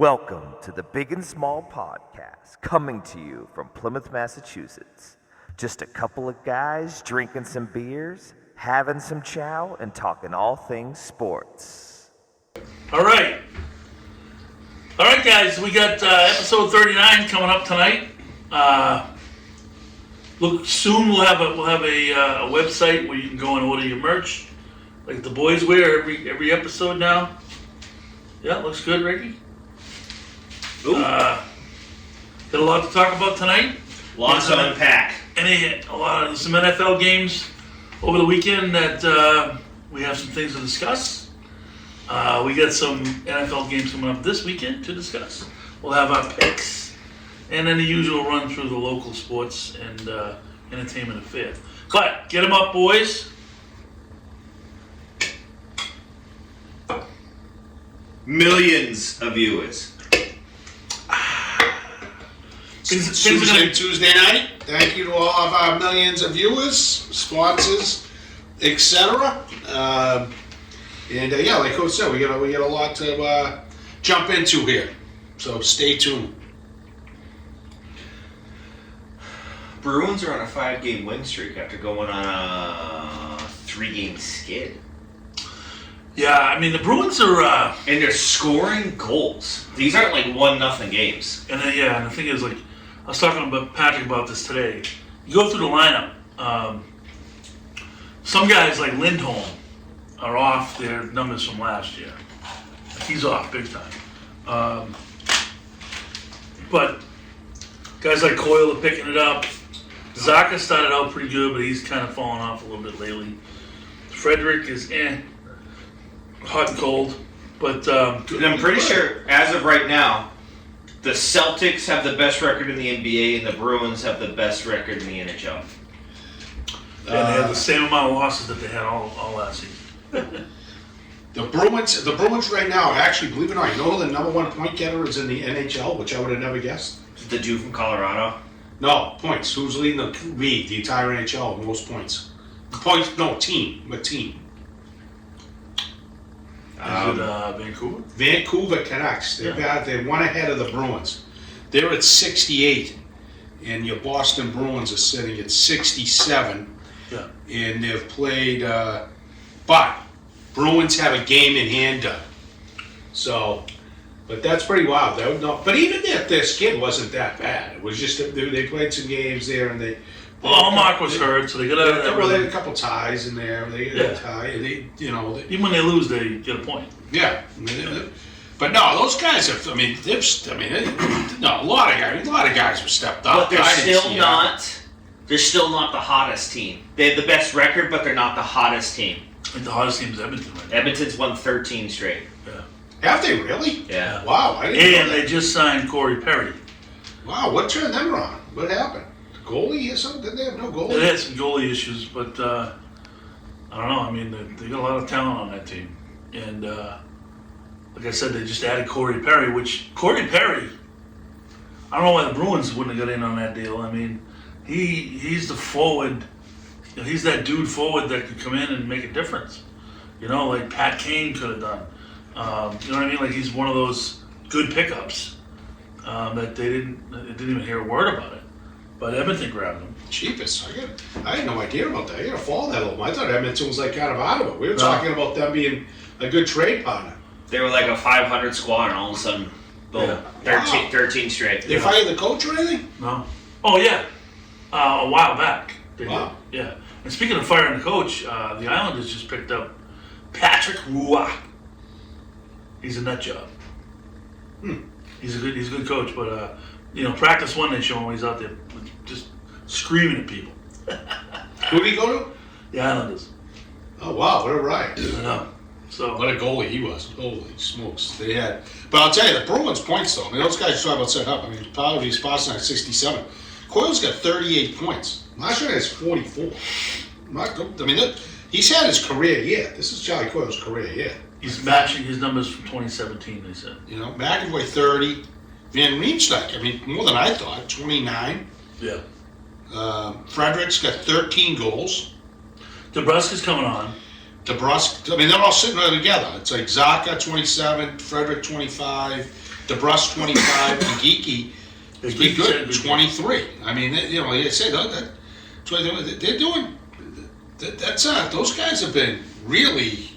Welcome to the Big and Small Podcast, coming to you from Plymouth, Massachusetts. Just a couple of guys drinking some beers, having some chow, and talking all things sports. All right, guys, we got episode 39 coming up tonight. Look, soon we'll have a website where you can go and order your merch, like the boys wear every episode now. Yeah, looks good, Ricky. Got a lot to talk about tonight. Lots to unpack. Some NFL games over the weekend that we have some things to discuss. We got some NFL games coming up this weekend to discuss. We'll have our picks, and then the usual run through the local sports and entertainment affairs. But get them up, boys. Millions of viewers. Tuesday night. Thank you to all of our millions of viewers, sponsors, etc. Like Coach said, we got a lot to jump into here. So stay tuned. Bruins are on a 5-game win streak after going on a 3-game skid. Yeah, I mean, the Bruins are... and they're scoring goals. These aren't like 1-0 games. And the thing is, like, I was talking about Patrick about this today. You go through the lineup. Some guys like Lindholm are off their numbers from last year. He's off big time. But guys like Coyle are picking it up. Zaka started out pretty good, but he's kind of fallen off a little bit lately. Frederick is hot and cold. But and I'm pretty sure, as of right now, the Celtics have the best record in the NBA, and the Bruins have the best record in the NHL. And they have the same amount of losses that they had all last season. The Bruins right now, actually, believe it or not, you know who the number one point getter is in the NHL, which I would have never guessed? The dude from Colorado? No, points. Who's leading the league, the entire NHL, with most points? Points, no, team. What team? Is it Vancouver? Vancouver Canucks. They're one ahead of the Bruins. They're at 68, and your Boston Bruins are sitting at 67. Yeah. And they've played, but Bruins have a game in hand done. So, but that's pretty wild. But even if their skid wasn't that bad, it was just they played some games there, and they. Well, Mark was hurt, so they got they had a couple ties in there. They got a tie. Even when they lose, they get a point. Yeah, but no, those guys have. A lot of guys have stepped up. But they're still not. They're still not the hottest team. They have the best record, but they're not the hottest team. I think the hottest team is Edmonton right now. Edmonton's won 13 straight. Yeah. Have they really? Yeah. Wow, I didn't know And that. they just signed Corey Perry. Wow, what turned them around? What happened? Goalie or something? Did they have no goalie? They had some goalie issues, but I don't know. I mean, they got a lot of talent on that team. And like I said, they just added Corey Perry, which Corey Perry, I don't know why the Bruins wouldn't have got in on that deal. I mean, he's the forward. He's that dude forward that could come in and make a difference. Like Pat Kane could have done. You know what I mean? Like he's one of those good pickups that they didn't even hear a word about it. But Edmonton grabbed him. Cheapest. I had no idea about that. I got to follow that a little. I thought Edmonton was like kind of out of it. We were talking about them being a good trade partner. They were like a 500 squad, and all of a sudden, boom, 13 straight. They fired the coach or anything? No. Oh yeah, a while back. They Wow. did. Yeah. And speaking of firing the coach, the Islanders just picked up Patrick Roy. He's a nut job. He's a good coach, but practice one they show him when he's out there just screaming at people. Who did he go to? The Islanders. Oh wow, what a ride! I know. So What a goalie he was. Holy smokes. But I'll tell you, the Bruins points though. I mean, those guys talk about setting up. I mean, Pavel's Boston at 67. Coyle's got 38 points. Last year he has 44. He's had his career year. This is Charlie Coyle's career year. he's matching his numbers from 2017, they said. McAvoy 30. Van Riemsdyk, more than I thought, 29. Yeah. Frederick's got 13 goals. DeBrusk's coming on. DeBrusque, I mean, they're all sitting there together. It's like Zaka 27, Frederick 25, DeBrusque 25, and Geeky. It's been good, 23. I mean, you know, like I say, they're doing. Those guys have been really.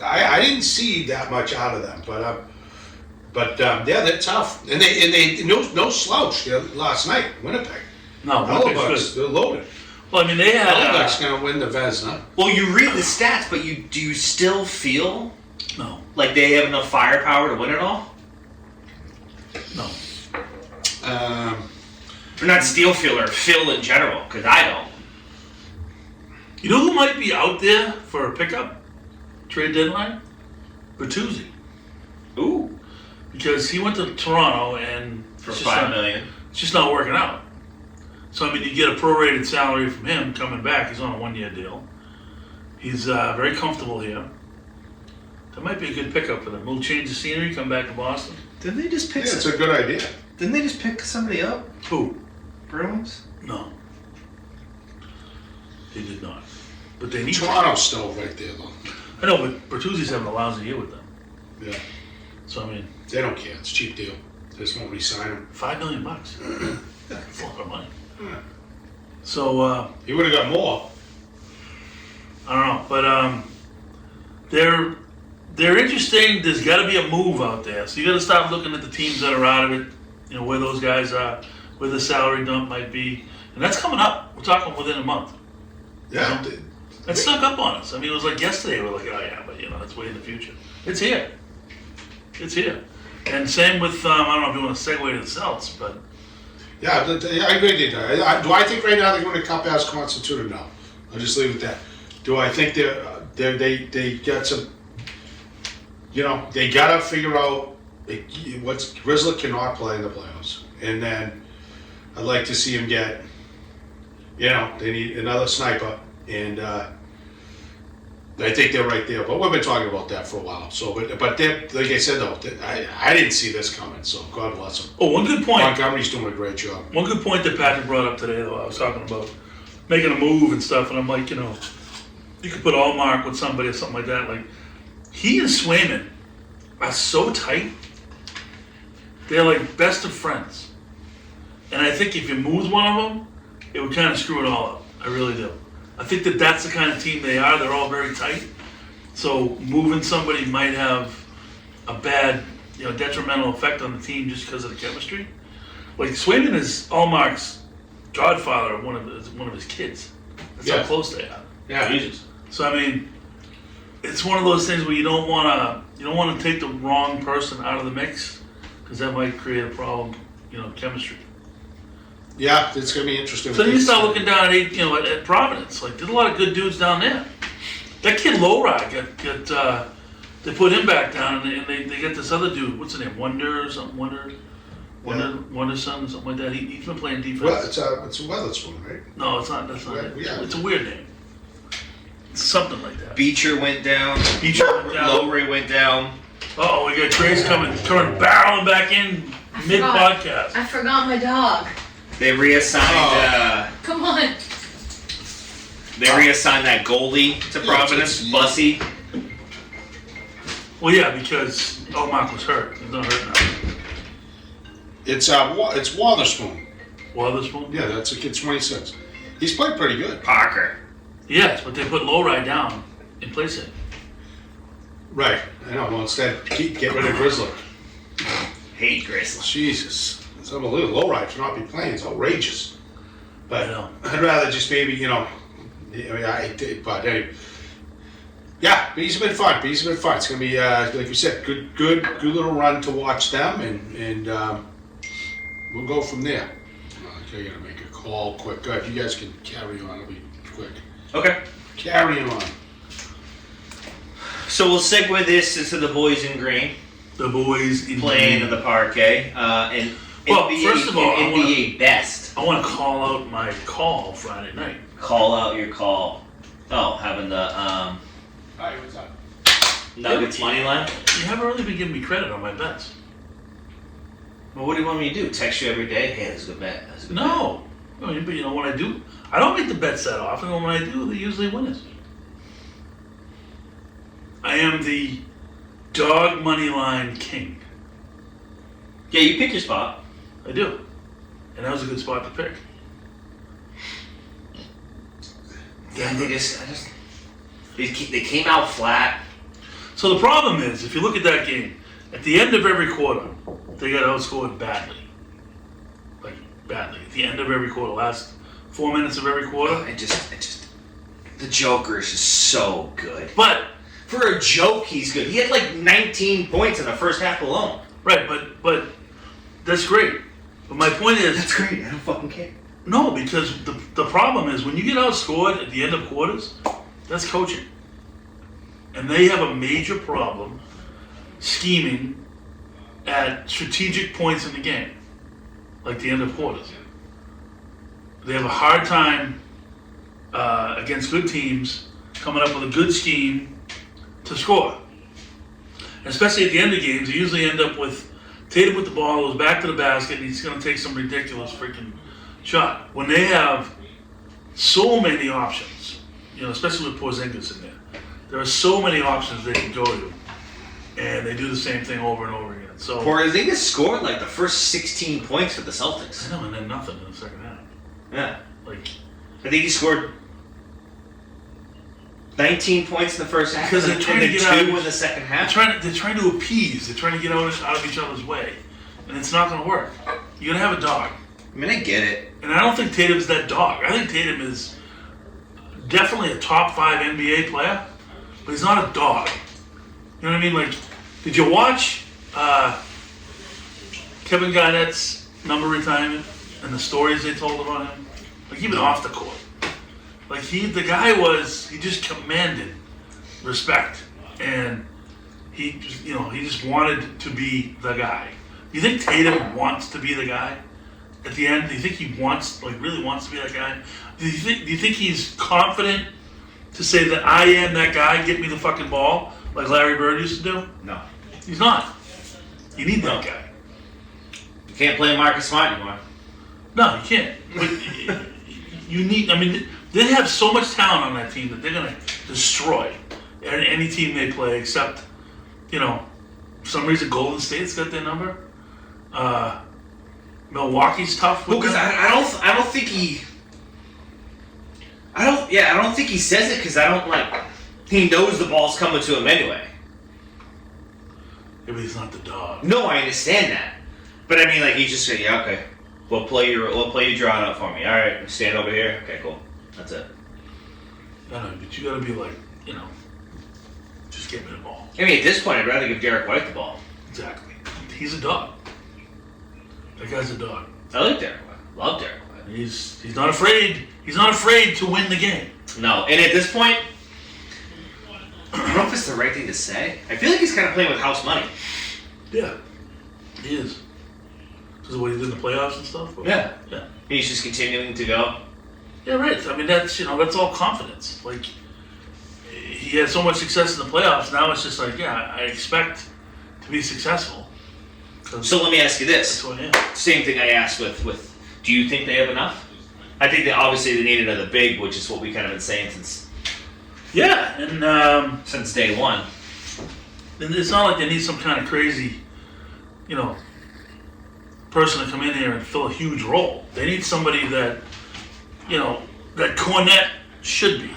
I didn't see that much out of them, but yeah, they're tough, and they no slouch last night, Winnipeg. No, Halibucks, they're loaded. Well, I mean, they had. Halibucks gonna win the Vezina. Well, you read the stats, but do you still feel No. like they have enough firepower to win it all? No. Or not Steelfield, or Phil in general, because I don't. You know who might be out there for a pickup trade deadline? Bertuzzi. Ooh, Because he went to Toronto and for it's $5 million. It's just not working out. So, I mean, you get a prorated salary from him coming back. He's on a 1-year deal. He's very comfortable here. That might be a good pickup for them. Little change of scenery, come back to Boston. Didn't they just pick? Yeah, it's a good idea. Didn't they just pick somebody up? Who? Bruins? No. They did not. But they need Toronto's still right there, though. I know, but Bertuzzi's having a lousy year with them. Yeah, So, I mean, they don't care. It's a cheap deal. They just won't re-sign him. $5 million. That's a lot of money. Yeah. So, He would have got more. I don't know, but they're interesting. There's got to be a move out there, so you got to start looking at the teams that are out of it. You know where those guys are, where the salary dump might be, and that's coming up. We're talking within a month. Yeah. That snuck up on us. I mean, it was like yesterday. We're like, oh yeah, but you know, that's way in the future. It's here. It's here. And same with I don't know if you want to segue to the Celts, but Yeah, I agree with you. Do I think right now they're going to cup as constituted? No. I'll just leave it at that. Do I think they got some, you know, they got to figure out what's Grizzly cannot play in the playoffs. And then I'd like to see him get, you know, they need another sniper. And I think they're right there. But we've been talking about that for a while. So, but they're, like I said, though, I didn't see this coming. So God bless them. oh, one good point. Montgomery's doing a great job. One good point that Patrick brought up today, though, I was talking about making a move and stuff, and I'm like, you know, you could put Allmark with somebody or something like that. Like, he and Swayman are so tight. They're like best of friends. And I think if you moved one of them, it would kind of screw it all up. I really do. I think that that's the kind of team they are. They're all very tight. So moving somebody might have a bad, you know, detrimental effect on the team just because of the chemistry. Like Swayman is Allmark's godfather of one of his kids. That's Yeah. how close they are. Yeah. Jesus. So I mean, it's one of those things where you don't want to take the wrong person out of the mix because that might create a problem, you know, chemistry. Yeah, it's going to be interesting. So then you start looking down at Providence. Like, there's a lot of good dudes down there. That kid Lowrod they put him back down, and they get this other dude. What's his name? Wonder or something? Wonderson or something like that. He's been playing defense. Well, it's a Weatherspoon, right? No, it's not. That's not it. Yeah. It's a weird name. It's something like that. Beecher went down. Beecher went down. Lowry went down. Oh, we got Trey's coming barreling back in mid podcast. I forgot my dog. They reassigned. Come on. They reassigned that goalie to Providence, Bussy. Well, yeah, because Mark was hurt. He's not hurt now. It's Watherspoon. Witherspoon? Yeah, that's a kid 26. He's played pretty good. Parker. Yes, but they put Lowride down in place of it. Right. I know. Well, instead, get rid of Grizzly. Hate Grizzly. Jesus. It's unbelievable. Lowride should not be playing. It's outrageous. But I know. I'd rather just maybe, you know, but anyway. Yeah, but he's been fun. It's going to be, like you said, good little run to watch them, and we'll go from there. Okay, I got to make a call quick. Go ahead. You guys can carry on. It'll be quick. Okay. Carry on. So we'll segue this into the boys in green The boys in playing in the parquet. And Well, NBA, first of all, I NBA best. I want to call out my call Friday night. Call out your call. Oh, having the Hi, what's up? Nuggets money line. You haven't really been giving me credit on my bets. Well, what do you want me to do? Text you every day? Hey, that's a good bet. That's a good bet. No. I mean, but you know, when I do, I don't make the bets that often, and when I do, they're usually winners. I am the dog money line king. Yeah, you pick your spot. I do. And that was a good spot to pick. Yeah, they came out flat. So the problem is, if you look at that game, at the end of every quarter, they got outscored badly. Like, badly. At the end of every quarter, last 4 minutes of every quarter. The Joker is just so good. But for a joke, he's good. He had like 19 points in the first half alone. right, but that's great. But my point is, That's great. I don't fucking care. no, because the problem is when you get outscored at the end of quarters, that's coaching. And they have a major problem scheming at strategic points in the game, like the end of quarters. They have a hard time against good teams coming up with a good scheme to score. Especially at the end of games, they usually end up with Tatum with the ball, goes back to the basket, and he's going to take some ridiculous freaking shot. When they have so many options, especially with Porzingis in there, there are so many options they can go to, and they do the same thing over and over again. So Porzingis scored like the first 16 points for the Celtics. I know, and then nothing in the second half. Yeah. Like, I think he scored 19 points in the first half, because they're and trying to then get out. two in the second half. They're trying to appease. They're trying to get out of each other's way, and it's not going to work. You're going to have a dog, I mean, I get it. and I don't think Tatum's that dog. I think Tatum is definitely a top 5 NBA player, but he's not a dog. You know what I mean? Like, did you watch Kevin Garnett's number retirement and the stories they told about him? Like, even off the court. Like, he just commanded respect, and he just wanted to be the guy. Do you think Tatum wants to be the guy at the end? Do you think he really wants to be that guy? Do you think he's confident to say that I am that guy, get me the fucking ball, like Larry Bird used to do? No. He's not. You need that guy. You can't play Marcus Smart anymore. No, you can't. But you need, they have so much talent on that team that they're going to destroy any team they play, except, for some reason Golden State's got their number. Milwaukee's tough. Well, because I don't think he. I don't think he says it because he knows the ball's coming to him anyway. Maybe he's not the dog. No, I understand that, but I mean, like, he just said, "Yeah, okay, we'll play your drawing up for me. All right, stand over here. Okay, cool. That's it." I know, but you got to be like, just get me the ball. I mean, at this point, I'd rather give Derek White the ball. Exactly. He's a dog. That guy's a dog. I like Derek White. Love Derek White. He's not afraid. He's not afraid to win the game. No, and at this point, I don't know if it's the right thing to say. I feel like he's kind of playing with house money. Yeah, he is. Because of what he did in the playoffs and stuff. Or, Yeah. Yeah. He's just continuing to go. Yeah, right. I mean, that's all confidence. Like, he had so much success in the playoffs. Now it's just like, yeah, I expect to be successful. So let me ask you this. That's who I am. Same thing I asked with do you think they have enough? I think they need another big, which is what we kind of been saying Yeah, and since day one. and it's not like they need some kind of crazy, person to come in here and fill a huge role. They need somebody that, that Cornette should be,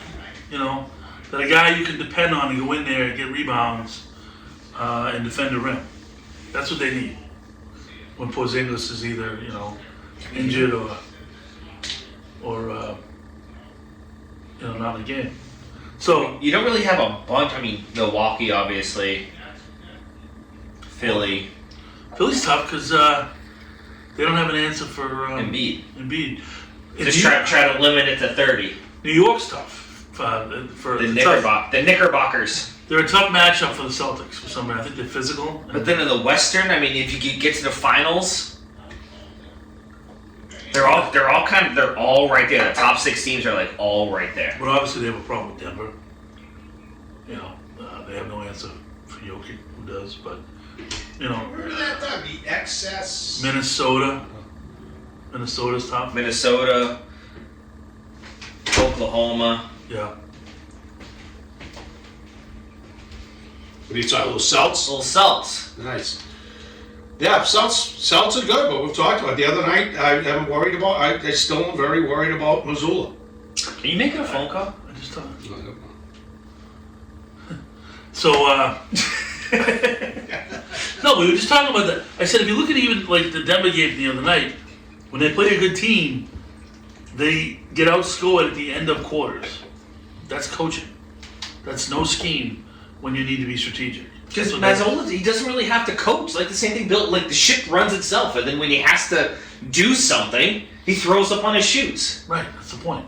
that a guy you can depend on to go in there and get rebounds and defend the rim. That's what they need when Porzingis is either, injured or not in the game. So You don't really have a bunch. I mean, Milwaukee, obviously. Philly. Philly's tough because they don't have an answer for Embiid. Just try to limit it to 30. New York's tough for The Knickerbockers. They're a tough matchup for the Celtics for some reason. I think they're physical. But then in the Western, I mean, if you get to the finals, they're all right there. The top 6 teams are like all right there. But obviously they have a problem with Denver. They have no answer for Jokic, who does, but Where did that done? The excess. Minnesota's tough. Minnesota, Oklahoma. Yeah. What are you talking, little Celts? Little Celts. Nice. Yeah, Celts are good, but we've talked about it. The other night, I'm worried about, I still am very worried about Missoula. Are you making a phone call? I just thought. I don't know. So, no, we were just talking about that. I said, if you look at even like the Denver game the other night, when they play a good team, they get outscored at the end of quarters. That's coaching. That's no scheme when you need to be strategic. Because So Mazzola, he doesn't really have to coach. Like the same thing built, like the ship runs itself, and then when he has to do something, he throws up on his shoes. Right, that's the point.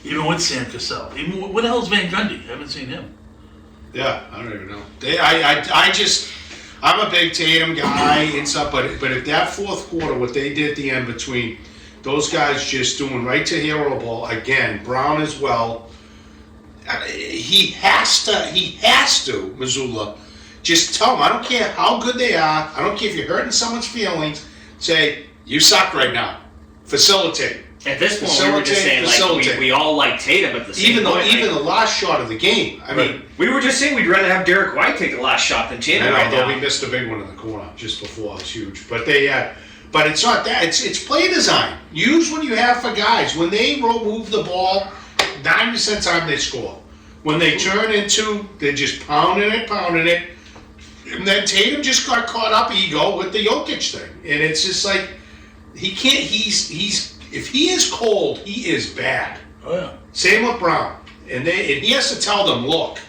Even with Sam Cassell. Even where the hell's Van Gundy? I haven't seen him. Yeah, I don't even know. I'm a big Tatum guy and stuff, but if that fourth quarter, what they did at the end between those guys just doing right to hero ball again, Brown as well. He has to, Missoula, just tell them, I don't care how good they are, I don't care if you're hurting someone's feelings, say, you suck right now. Facilitate. At this point, we were just saying, like, we all like Tatum at the same point. Even the last shot of the game, I mean... We were just saying we'd rather have Derek White take the last shot than Tatum right now. We missed a big one in the corner just before, it's huge. But but it's not that, it's play design. Use what you have for guys. When they move the ball, 90% of the time they score. When they turn into, they're just pounding it. And then Tatum just got caught up ego with the Jokic thing. And it's just like, he can't, if he is cold, he is bad. Oh, yeah. Same with Brown. And he has to tell them, look,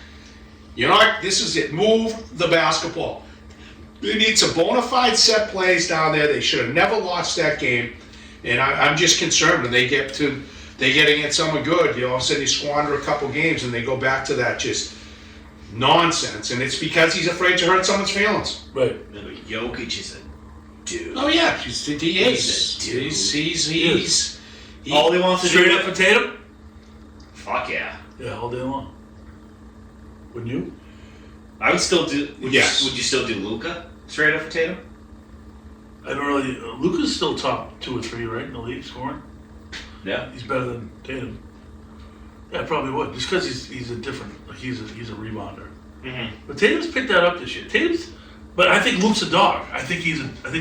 you know what, this is it. Move the basketball. They need some bona fide set plays down there. They should have never lost that game. And I'm just concerned when they get against someone good, all of a sudden you squander a couple games and they go back to that just nonsense. And it's because he's afraid to hurt someone's feelings. Right. Jokic is a dude. Oh yeah, he is. He's all he wants to Straight do up for Tatum? Fuck yeah. Yeah, all day long. Wouldn't you? I would still do. Would you still do Luka straight up for Tatum? I don't really. Luka's still top 2 or 3, right, in the league scoring. Yeah. He's better than Tatum. Yeah, I probably would, just because he's a different. Like he's a rebounder. Mm-hmm. But Tatum's picked that up this year. But I think Luke's a dog. I think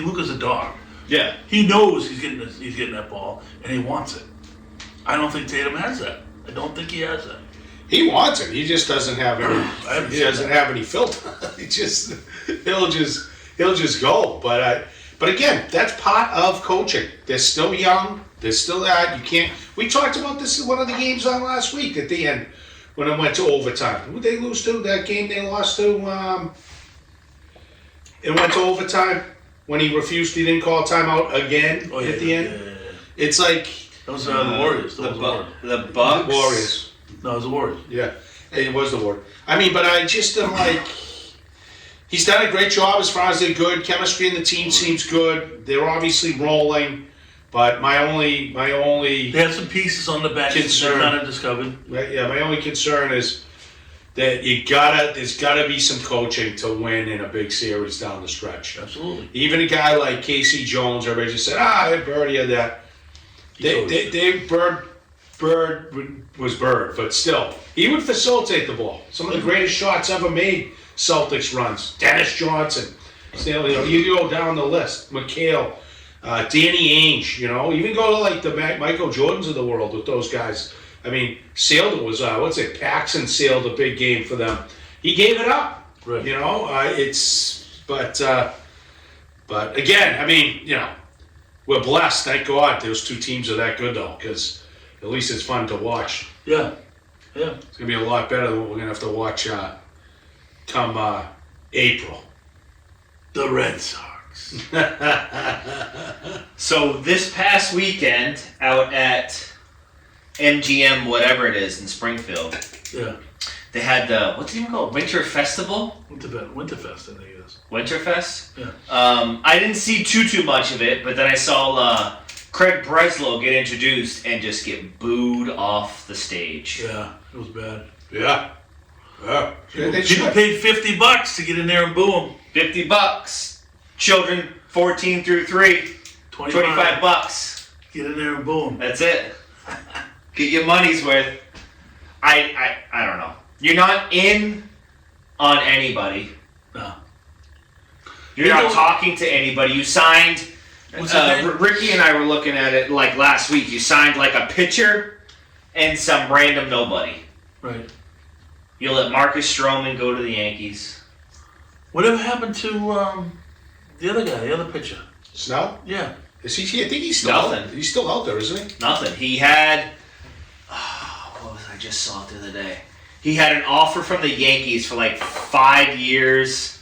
Luka's a dog. Yeah. He knows he's getting that ball and he wants it. I don't think Tatum has that. I don't think he has that. He wants it. He just doesn't have any. He doesn't have any filter. He'll just go. But again, that's part of coaching. They're still young. They're still that. You can't. We talked about this in one of the games on last week at the end when it went to overtime. Who did they lose to? That game they lost to. It went to overtime when he refused. He didn't call timeout again at the end. Yeah. It's like Those are the Warriors. The Bucks. Warriors. No, it was the Warriors. Yeah, it was the Warriors. I mean, but I just am like, he's done a great job as far as they're good. Chemistry in the team seems good. They're obviously rolling, but my only They have some pieces on the bench concern. that they kind of discovered. Yeah, my only concern is that there's gotta be some coaching to win in a big series down the stretch. Absolutely. Even a guy like Casey Jones, everybody just said, Bird had that. Bird was Bird, but still, he would facilitate the ball. Some of the greatest shots ever made, Celtics runs. Dennis Johnson, still, you go down the list. McHale, Danny Ainge, even go to like the Michael Jordans of the world with those guys. I mean, sealed it was Paxson sealed a big game for them. He gave it up. Right. But again, I mean, we're blessed. Thank God those two teams are that good though, because at least it's fun to watch. Yeah. It's gonna be a lot better than what we're gonna have to watch come April. The Red Sox. So this past weekend, out at MGM, whatever it is in Springfield, Yeah. they had the what's it even called? Winter Festival. Winterfest, I think it is. Winterfest. Yeah. I didn't see too much of it, but then I saw Craig Breslow get introduced and just get booed off the stage. Yeah, it was bad. Yeah. People paid $50 to get in there and boo them. $50. Children 14 through 3. $25. Get in there and boo them. That's it. Get your money's worth. I don't know. You're not in on anybody. No. You're not talking to anybody. You signed. Ricky and I were looking at it like last week. You signed like a pitcher and some random nobody. Right. You let Marcus Stroman go to the Yankees. Whatever happened to the other guy, the other pitcher? Snell? Yeah. Is he? I think he's still Nothing. out. He's still out there, isn't he? Nothing. He had. What was I just saw it the other day? He had an offer from the Yankees for like 5 years,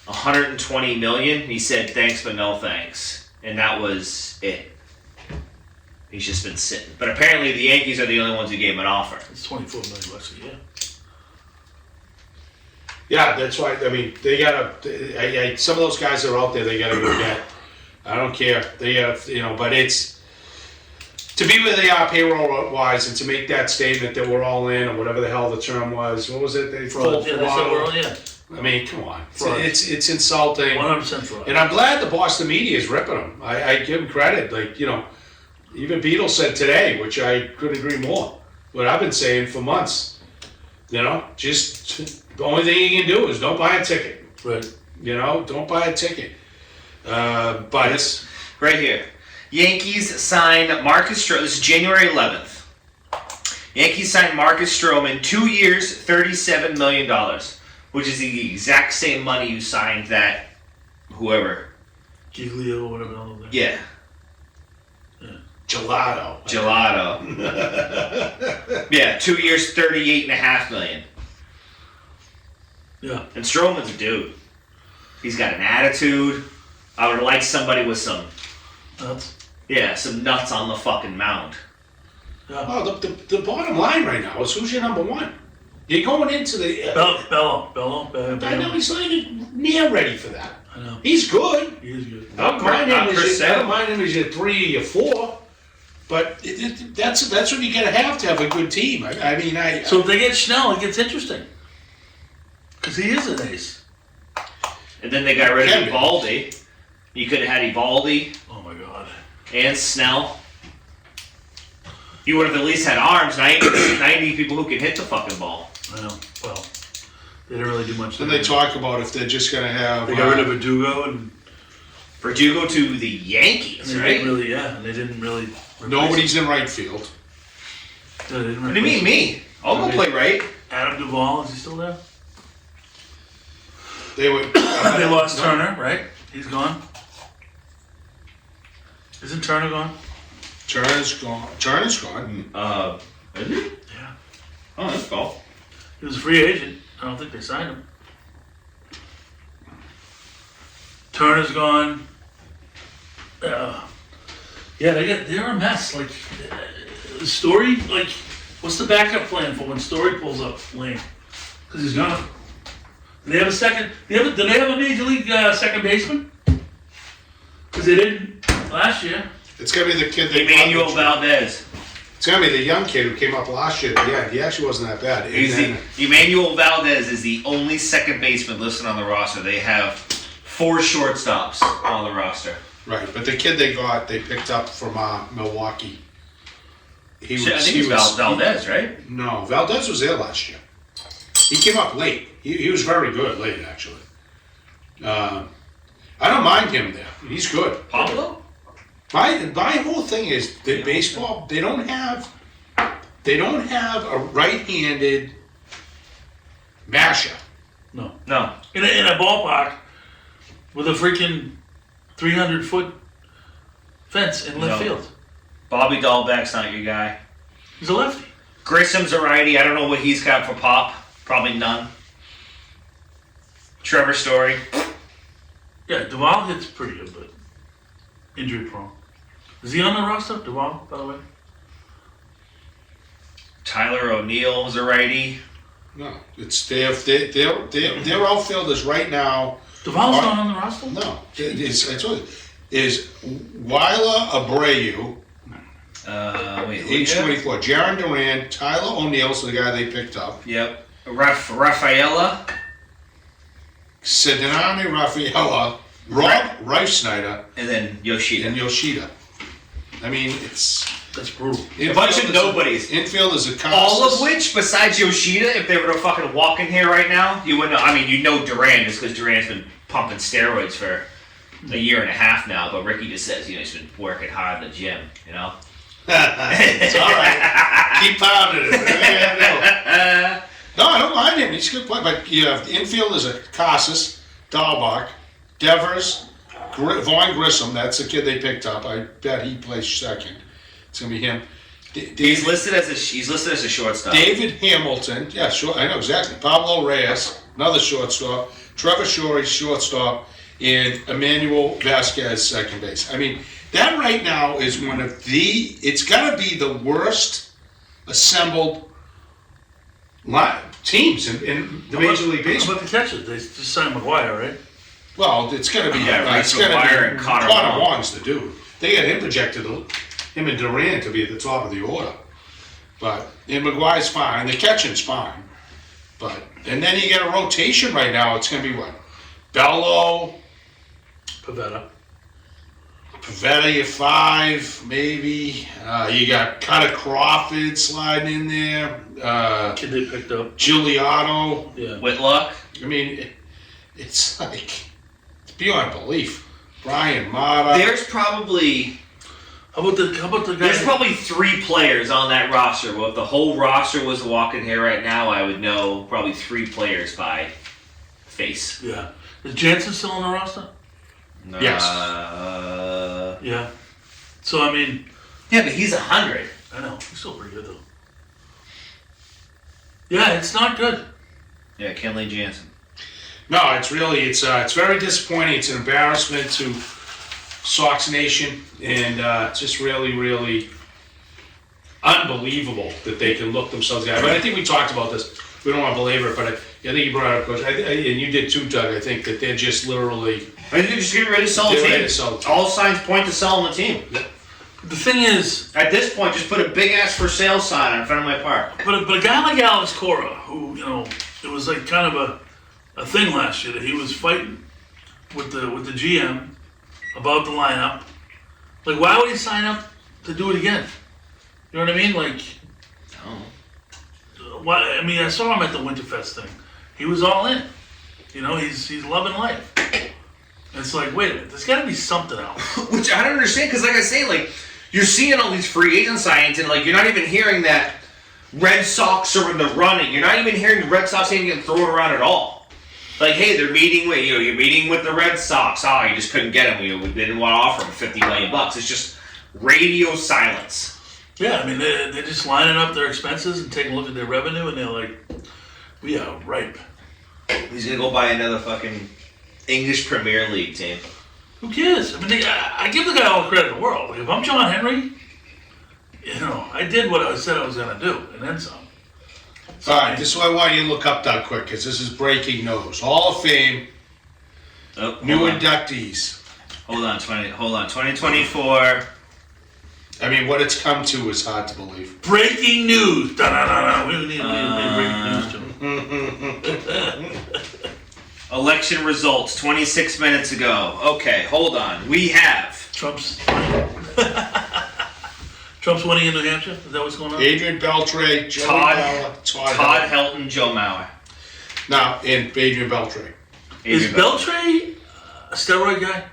$120 million. He said thanks, but no thanks, and that was it. He's just been sitting. But apparently, the Yankees are the only ones who gave him an offer. It's $24 million a year. Yeah, that's why. I mean, they gotta. Some of those guys that are out there, they gotta go get. I don't care. They have, but it's to be where they are payroll wise, and to make that statement that we're all in, or whatever the hell the term was. What was it? They full Yeah, that's what we're on, yeah. I mean, come on. Fraud. It's insulting. 100% fraud. And I'm glad the Boston media is ripping them. I give them credit. Like, even Beatles said today, which I couldn't agree more. What I've been saying for months. Just the only thing you can do is don't buy a ticket. Right. Don't buy a ticket. But it's Right here. Yankees signed Marcus Stroman. This is January 11th. Yankees signed Marcus Stroman, 2 years, $37 million, which is the exact same money you signed that whoever. Giglio or whatever. All of that. Yeah. gelato. Yeah, 2 years, $38.5 million. Yeah. And Stroman's a dude. He's got an attitude. I would like somebody with some nuts on the fucking mound. Yeah. Oh, the bottom line right now is who's your number one? You're going into the. Bello. I know he's not even near ready for that. I know. He's good. He is good. I don't mind him as your 3 or your 4, but that's what you gotta have to have a good team. So if they get Snell, it gets interesting. Because he is an ace. And then they got rid Can of be. Evaldi. You could have had Evaldi Oh my God. and Snell. You would have at least had arms. Now you need people who can hit the fucking ball. I know. Well, they didn't really do much. Then there. they talk about if they're just gonna have. They got rid of Verdugo and Verdugo to the Yankees, they right? didn't really, and they didn't really. Nobody's in right field. Yeah, they didn't What do you mean me? I'll go play right. Adam Duvall, is he still there? They were. They lost Turner, right? He's gone. Isn't Turner gone? Turner's gone. Is he? Yeah. Oh, that's cool. He was a free agent. I don't think they signed him. Turner's gone. They're a mess. Like Story. Like, what's the backup plan for when Story pulls up lane? Because he's gone. Do they have a second? Do they have a major league second baseman? Because they didn't last year. It's gonna be the kid. Emmanuel Valdez. It's gonna be the young kid who came up last year. Yeah, he actually wasn't that bad. Emmanuel Valdez is the only second baseman listed on the roster. They have 4 shortstops on the roster. Right, but the kid they picked up from Milwaukee. I think it's Valdez, right? No, Valdez was there last year. He came up late. He was very good late, actually. I don't mind him there. He's good. Pablo? My whole thing is that baseball they don't have a right-handed masher. No. No. In a ballpark with a freaking 300-foot fence in left field. Bobby Dahlbeck's not your guy. He's a lefty. Grissom's a righty. I don't know what he's got for pop. Probably none. Trevor Story. Yeah, Duvall hits pretty good, but injury prone. Is he on the roster, Duvall, by the way? Tyler O'Neill's a righty. No, it's their outfielders right now. Duvall's not on the roster? No, is Wyler Abreu, age 24, Jaron Duran, Tyler O'Neill, so the guy they picked up. Yep. Rafaela. Sedinani Rafaela, Rob Reifsnyder, And then Yoshida. and Yoshida. I mean, it's That's brutal. A bunch of nobodies. Infield is a constant. All of which, besides Yoshida, if they were to fucking walk in here right now, you wouldn't know. I mean, you know Duran just because Duran's been pumping steroids for a year and a half now, but Ricky just says, he's been working hard in the gym, It's all right. Keep pounding it. No, I don't mind him. He's a good player. But you have the infield is a Casas, Dahlbach, Devers, Vaughn Grissom. That's the kid they picked up. I bet he plays second. It's gonna be him. He's listed as a shortstop. David Hamilton. Yeah, sure. I know exactly. Pablo Reyes, another shortstop. Trevor Shorey, shortstop, and Emmanuel Vasquez, second base. I mean, that right now is one of the. It's got to be the worst assembled teams in the Major League How Baseball. about the catchers? They just signed McGuire, right? Well, it's going to be. It's going McGuire to and be. Connor Wong's the dude. They got him projected. Him and Duran to be at the top of the order. And McGuire's fine. The catching's fine. And then you get a rotation right now. It's going to be what? Bello, Pavetta. you 5, maybe. You got Cutter Crawford sliding in there. Kid they picked up. Giuliano. Yeah. Whitlock. I mean, it's like, it's beyond belief. Brian Mata. There's probably How about the guy? There's probably 3 players on that roster. Well, if the whole roster was walking here right now, I would know probably 3 players by face. Yeah. Is Jansen still on the roster? Yes. Yeah. So I mean, Yeah, but he's 100. I know he's still pretty good though. Yeah, it's not good. Yeah, Kenley Jansen. No, it's really, it's very disappointing. It's an embarrassment to Sox Nation, and it's just really, really unbelievable that they can look themselves down. But I think we talked about this. We don't want to belabor it, but I think you brought it up, Coach. And you did too, Doug. I think that they're just literally. I think they're just getting ready to sell the They're team. ready to sell the team. All signs point to selling the team. The thing is, At this point, just put a big ass for sale sign in front of my park. but a guy like Alex Cora, who it was like kind of a thing last year that he was fighting with the GM about the lineup. Like, why would he sign up to do it again? You know what I mean? Like, why? I mean, I saw him at the Winterfest thing. He was all in. He's loving life. It's like, wait a minute, there's got to be something else. Which I don't understand, because like I say, like, you're seeing all these free agent signings, and like, you're not even hearing that Red Sox are in the running. You're not even hearing the Red Sox even get thrown around at all. Like, hey, they're meeting with you're meeting with the Red Sox. Oh, you just couldn't get them. We didn't want to offer them $50 million. It's just radio silence. Yeah, I mean, they're just lining up their expenses and taking a look at their revenue, and they're like, we are ripe. He's gonna go buy another fucking English Premier League team. Who cares? I mean, I give the guy all the credit in the world. Like, if I'm John Henry, I did what I said I was going to do, and then some. All right, this is what I want you to look up, Doug, quick, because this is breaking news. Hall of Fame, new inductees. Hold on, 2024. I mean, what it's come to is hard to believe. Breaking news! Da-da-da-da. We need breaking news, too. Election results 26 minutes ago. Okay, hold on. We have Trump's winning in New Hampshire? Is that what's going on? Adrian Beltre, Joey Bauer, Todd Helton, Joe Mauer. Now, and Adrian Beltre. Is Beltre a steroid guy?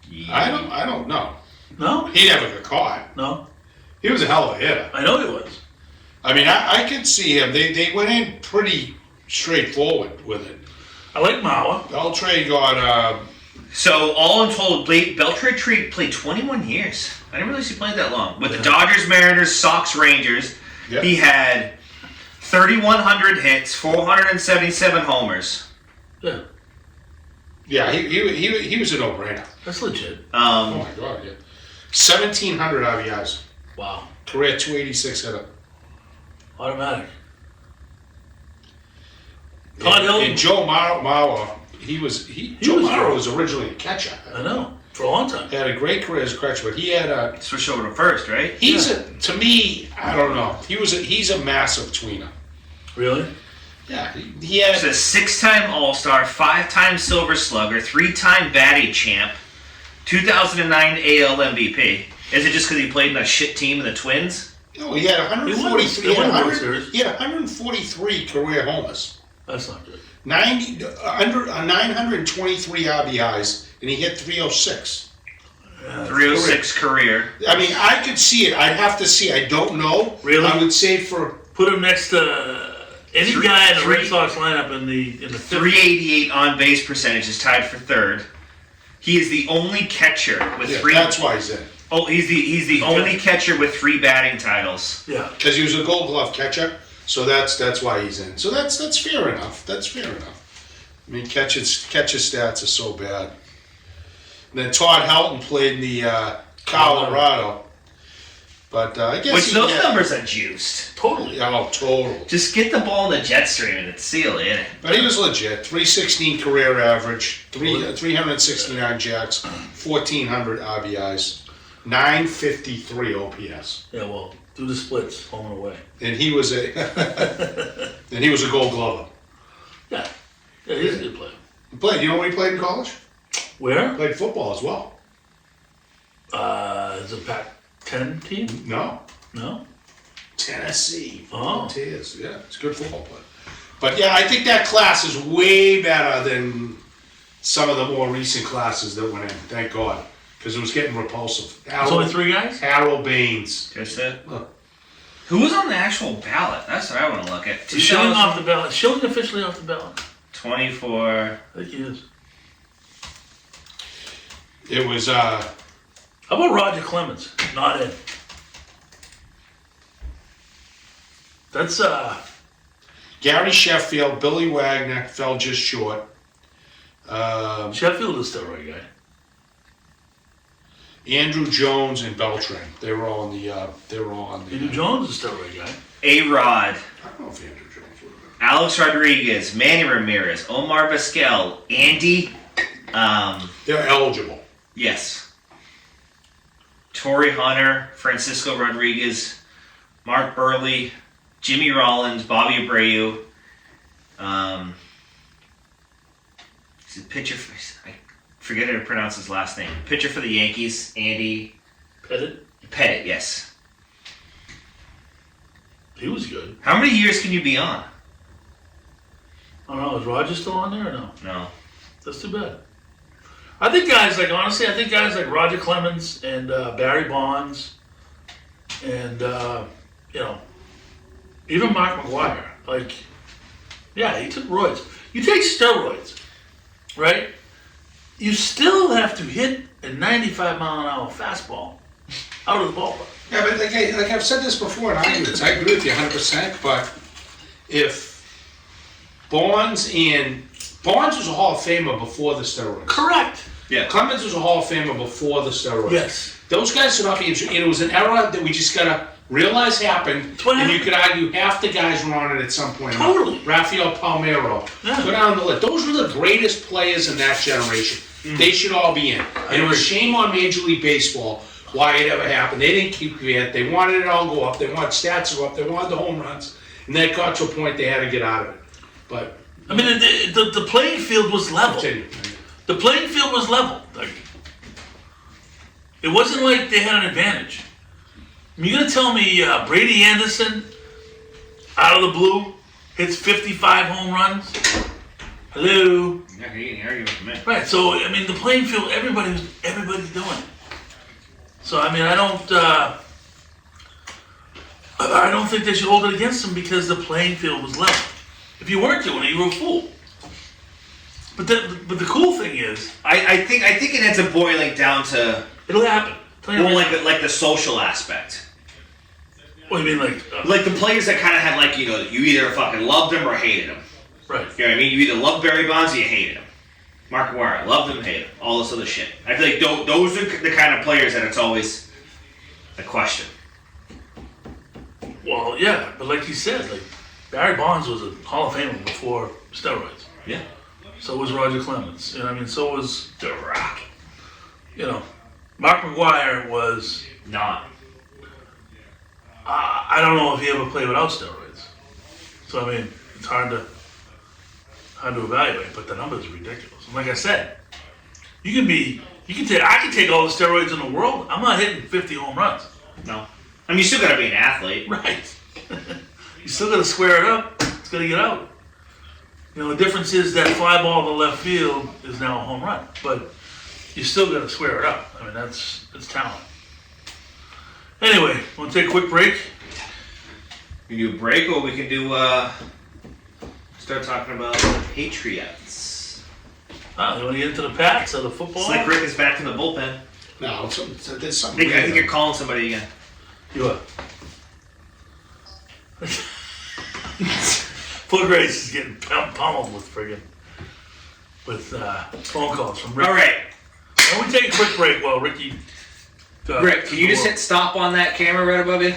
Yeah. I don't know. No? He never got caught. No? He was a hell of a hitter. I know he was. I mean, I could see him. They went in pretty straightforward with it. I like Mauer. Beltre got So, all in total, Beltre played 21 years. I didn't realize he played that long. With the Dodgers, Mariners, Sox, Rangers, Yep. he had 3,100 hits, 477 homers. Yeah, yeah, he was a no-brainer. that's legit. Oh my god, yeah. 1,700 RBIs. Wow. Career 286 hitter. Automatic. Todd Helton. And Joe Mauer, Joe was Mauer good. was originally a catcher. I know. For a long time. He had a great career as a catcher, but he had a. Switched over to first, right? To me, I don't know. He's a massive tweener. Really? Yeah, he He's had. a 6-time All-Star, 5-time Silver Slugger, 3-time batting champ, 2009 AL MVP. Is it just because he played in a shit team in the Twins? No, he had 143. He won the World Series. He had 143 career homers. That's not good. 923 RBIs, and he hit 306. 306 career. I mean, I could see it. I'd have to see. I don't know. Really? I would say for Put him next to any guy in the Red Sox lineup in the 388 on base percentage is tied for third. He is the only catcher with three. That's why he's in. Oh, he's the only catcher with 3 batting titles. Yeah. Because he was a Gold Glove catcher, so that's why he's in. So that's fair enough. That's fair enough. I mean, catcher stats are so bad. And then Todd Helton played in the Colorado, but I guess Which those numbers are juiced. Totally. Oh, total. Just get the ball in the jet stream and it's sealed in. But he was legit. 316 career average, 369 jacks, 1,400 RBIs, 953 OPS. Yeah, well, do the splits, home and away. And he was a Gold Glover. Yeah. Yeah, he's a good player. He played. You know where he played in college? Where? Played football as well. Is it Pac-10 team? No, No? Tennessee. Oh. Tears. Yeah, it's a good football player. But yeah, I think that class is way better than some of the more recent classes that went in. Thank God, because it was getting repulsive. It's only 3 guys? Harold Baines. Just it. Look. Who was on the actual ballot? That's what I want to look at. Schilling off the ballot. Schilling officially off the ballot. 24. I think he is. It was How about Roger Clemens? Not in. That's Gary Sheffield, Billy Wagner fell just short. Sheffield is steroid guy. Andrew Jones and Beltran. They were all on the. Andrew Jones is steroid guy. A-Rod. I don't know if Andrew Jones would have been. Alex Rodriguez. Manny Ramirez. Omar Vizquel. Andy. They're eligible. Yes. Torrey Hunter. Francisco Rodriguez. Mark Burley. Jimmy Rollins. Bobby Abreu. He's a pitcher. I forget how to pronounce his last name. Pitcher for the Yankees. Andy Pettit, yes. He was good. How many years can you be on? I don't know. Is Roger still on there or no? No. That's too bad. I think guys like Roger Clemens and Barry Bonds and, even Mark McGwire. Like, yeah, he took roids. You take steroids, right? You still have to hit a 95-mile-an-hour fastball out of the ballpark. Yeah, but like I've said this before in arguments, I agree with you 100%. But if Bonds was a Hall of Famer before the steroids. Correct. Yeah. Clemens was a Hall of Famer before the steroids. Yes. Those guys should not be. And it was an era that we just gotta realize happened. And you could argue half the guys were on it at some point. Totally. Rafael Palmeiro. Yeah. Go down the list. Those were the greatest players in that generation. They should all be in. And it was shame on Major League Baseball why it ever happened. They didn't keep it. They wanted it all to go up. They wanted stats to go up. They wanted the home runs. And that got to a point they had to get out of it. But I mean, the playing field was level. continue. The playing field was level. Like, it wasn't like they had an advantage. You're going to tell me Brady Anderson, out of the blue, hits 55 home runs? Hello? Yeah, he ain't arguing with me. Right, so, I mean, the playing field, everybody's doing it. So, I mean, I don't think they should hold it against them because the playing field was level. If you weren't doing it, you were a fool. But the cool thing is, I think it ends up boiling down to it'll happen. more like the social aspect. What do you mean, Like the players that kind of had you either fucking loved them or hated them. right? You know what I mean? You either loved Barry Bonds or you hated him. Mark McGwire, loved him, hated him. All this other shit. I feel like those are the kind of players that it's always a question. Well, yeah, but like you said, Barry Bonds was a Hall of Famer before steroids. Yeah. So was Roger Clemens. You know what I mean? So was, The Rock. Mark McGwire was, Not. I don't know if he ever played without steroids. So, I mean, it's hard to evaluate, but the numbers are ridiculous. And like I said, you can be I can take all the steroids in the world. I'm not hitting 50 home runs. No. I mean, you still got to be an athlete. Right. You still got to square it up. It's got to get out. You know, the difference is that fly ball to left field is now a home run, but you still got to square it up. I mean, it's talent. Anyway, want to take a quick break? We can do a break, or we can do start talking about the Patriots. You want to get into the Pats or the football? Slick Rick is back in the bullpen. No, there's something. I think you're calling somebody again. You are. Foot race is getting pummeled with phone calls from Rick. All right. Why don't we take a quick break while Ricky... Rick, can you just hit stop on that camera right above you?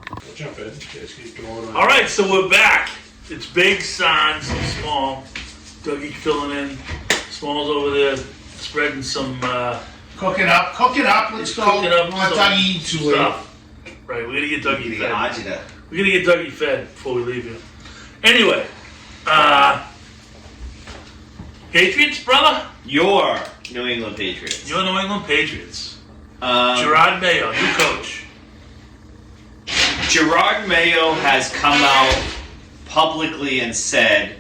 We'll jump in. Just keep going on. All right, so we're back. It's big, Sans, and Small. Dougie filling in. Small's over there spreading some... Cook it up. Let's go. Cooking up Want some Dougie to stuff. Right, we're going to get Dougie fed. Agita. We're going to get Dougie fed before we leave you. Anyway, Patriots, brother? Your New England Patriots. Your New England Patriots. Gerard Mayo, new coach. Gerard Mayo has come out publicly and said